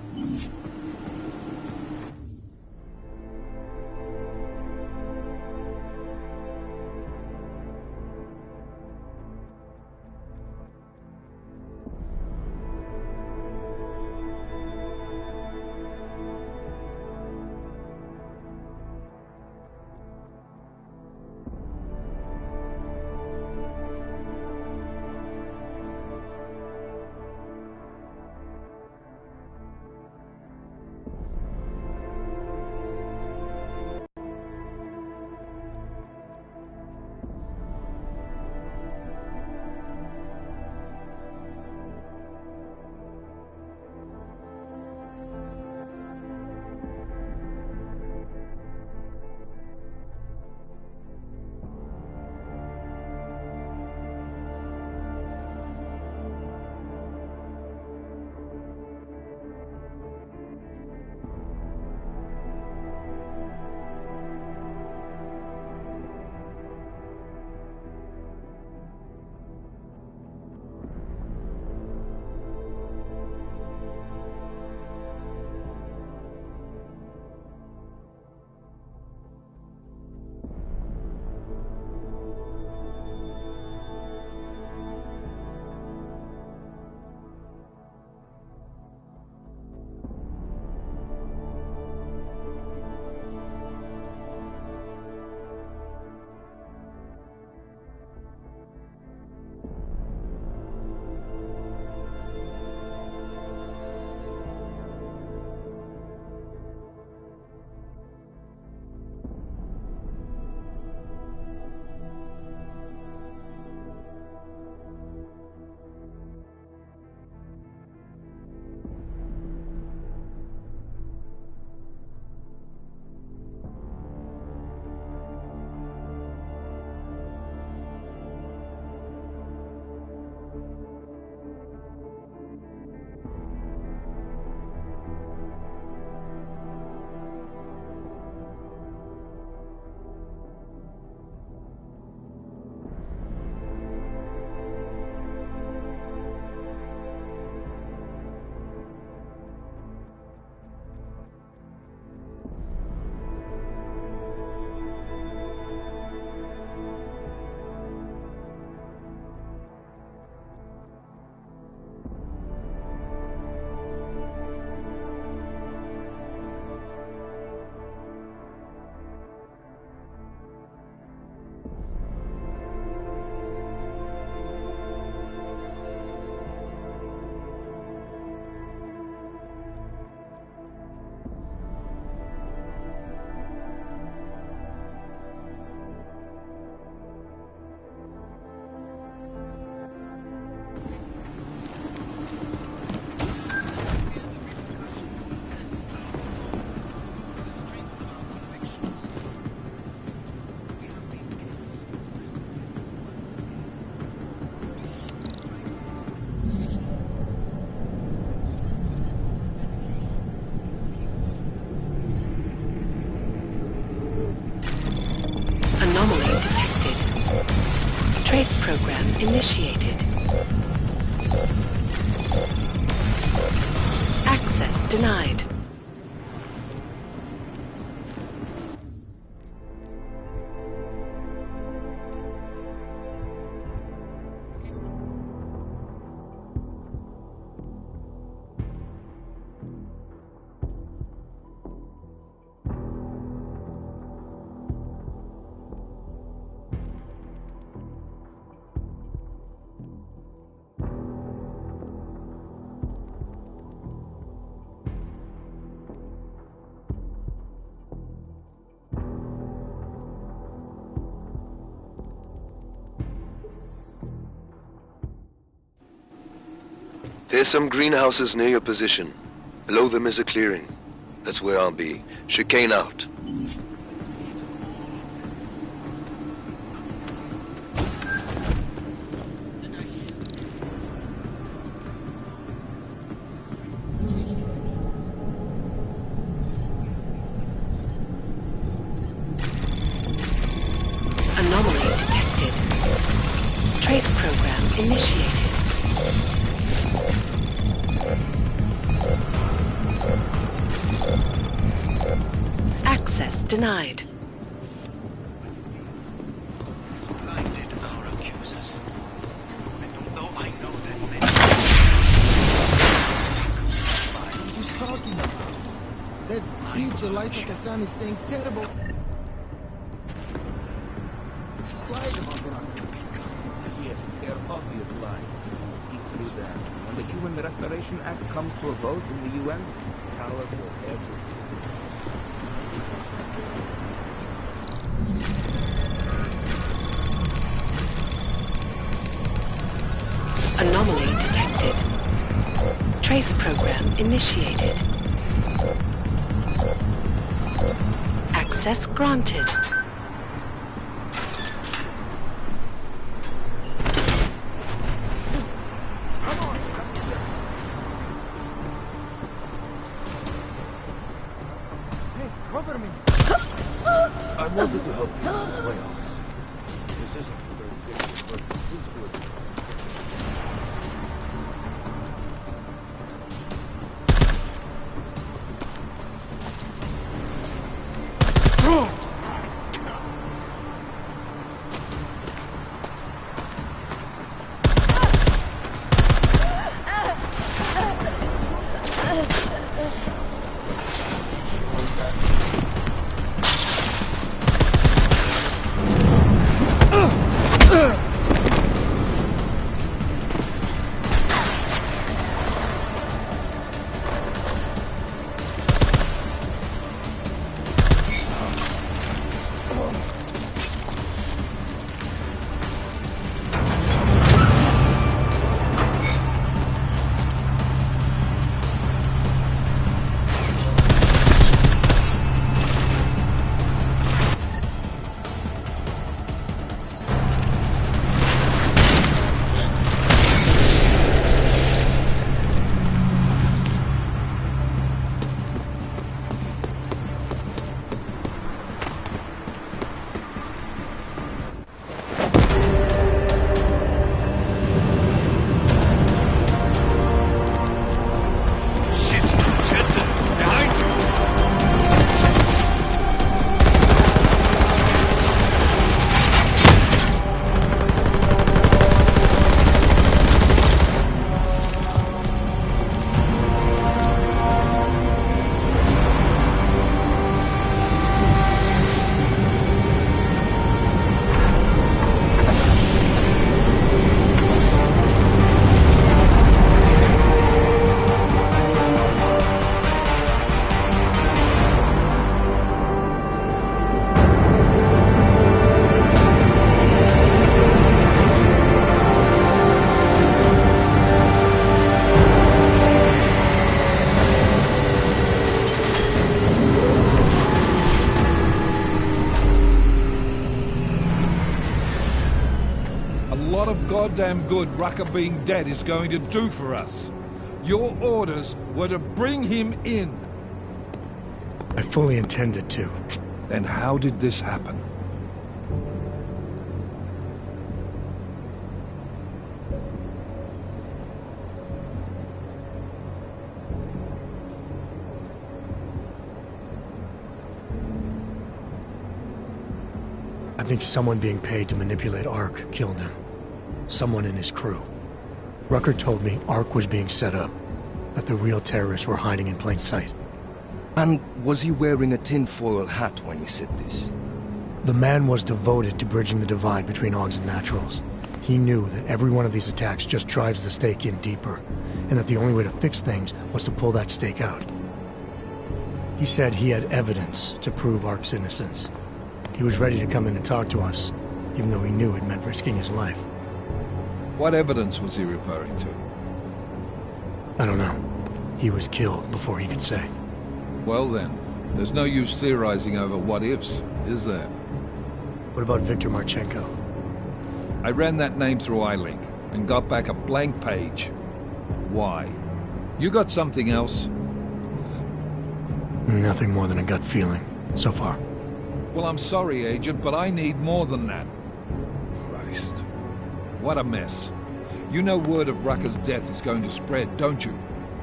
Anomaly detected. Trace program initiated. Access denied. There's some greenhouses near your position. Below them is a clearing. That's where I'll be. Chicane out. Anomaly detected. Trace initiated. Access denied. Blinded our accusers. And although I know that many... What he's talking about? That bitch Elisa Kassan is saying terrible... lies about Dracula. Yes, they're obvious lies. See through them. When the Human Restoration Act comes to a vote in the UN, Talos will everything. Anomaly detected. Trace program initiated. Access granted. Cover me! I wanted to help you as well. This isn't very good, but it's good. Goddamn good Rucker being dead is going to do for us. Your orders were to bring him in. I fully intended to. Then how did this happen? I think someone being paid to manipulate Ark killed him. Someone in his crew. Rucker told me Ark was being set up, that the real terrorists were hiding in plain sight. And was he wearing a tinfoil hat when he said this? The man was devoted to bridging the divide between Augs and Naturals. He knew that every one of these attacks just drives the stake in deeper, and that the only way to fix things was to pull that stake out. He said he had evidence to prove Ark's innocence. He was ready to come in and talk to us, even though he knew it meant risking his life. What evidence was he referring to? I don't know. He was killed before he could say. Well then, there's no use theorizing over what-ifs, is there? What about Viktor Marchenko? I ran that name through iLink, and got back a blank page. Why? You got something else? Nothing more than a gut feeling, so far. Well, I'm sorry, Agent, but I need more than that. Christ. What a mess. You know word of Rucker's death is going to spread, don't you?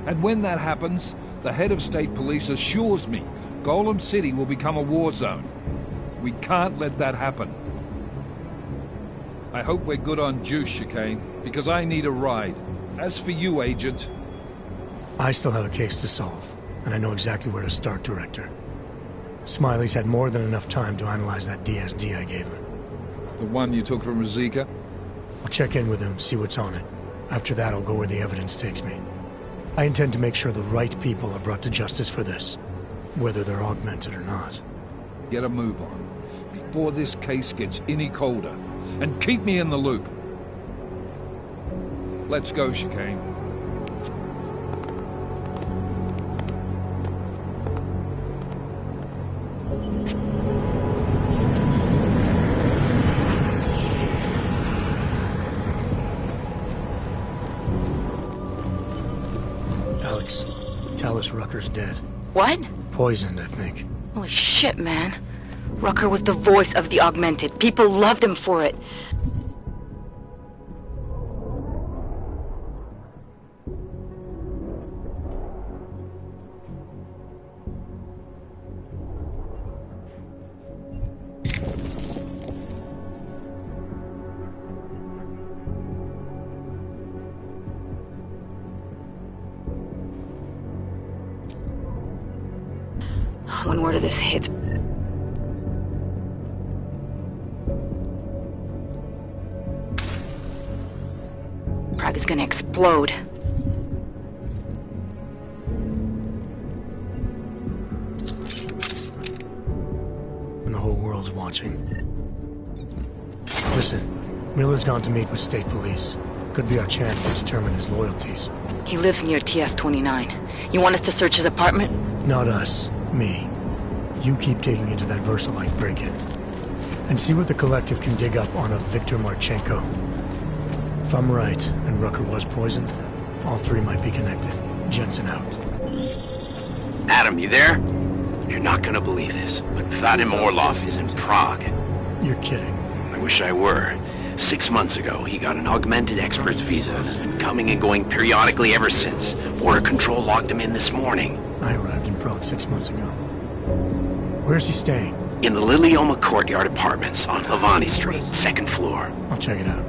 And when that happens, the head of state police assures me Golem City will become a war zone. We can't let that happen. I hope we're good on juice, Chicane, because I need a ride. As for you, Agent... I still have a case to solve, and I know exactly where to start, Director. Smiley's had more than enough time to analyze that DSD I gave him. The one you took from Razika? I'll check in with him, see what's on it. After that, I'll go where the evidence takes me. I intend to make sure the right people are brought to justice for this, whether they're augmented or not. Get a move on, before this case gets any colder, and keep me in the loop. Let's go, Chicane. Alex, tell us Rucker's dead. What? Poisoned, I think. Holy shit, man. Rucker was the voice of the Augmented. People loved him for it. When word of this hits... Prague is gonna explode. And the whole world's watching. Listen, Miller's gone to meet with state police. Could be our chance to determine his loyalties. He lives near TF-29. You want us to search his apartment? Not us. Me. You keep digging into that Versalite break-in. And see what the Collective can dig up on a Viktor Marchenko. If I'm right, and Rucker was poisoned, all three might be connected. Jensen out. Adam, you there? You're not gonna believe this, but Vadim Orlov is in Prague. You're kidding. I wish I were. 6 months ago, he got an augmented expert's visa and has been coming and going periodically ever since. Border Control logged him in this morning. I arrived in Prague 6 months ago. Where's he staying? In the Lilioma Courtyard Apartments on Lavani Street, 2nd floor. I'll check it out.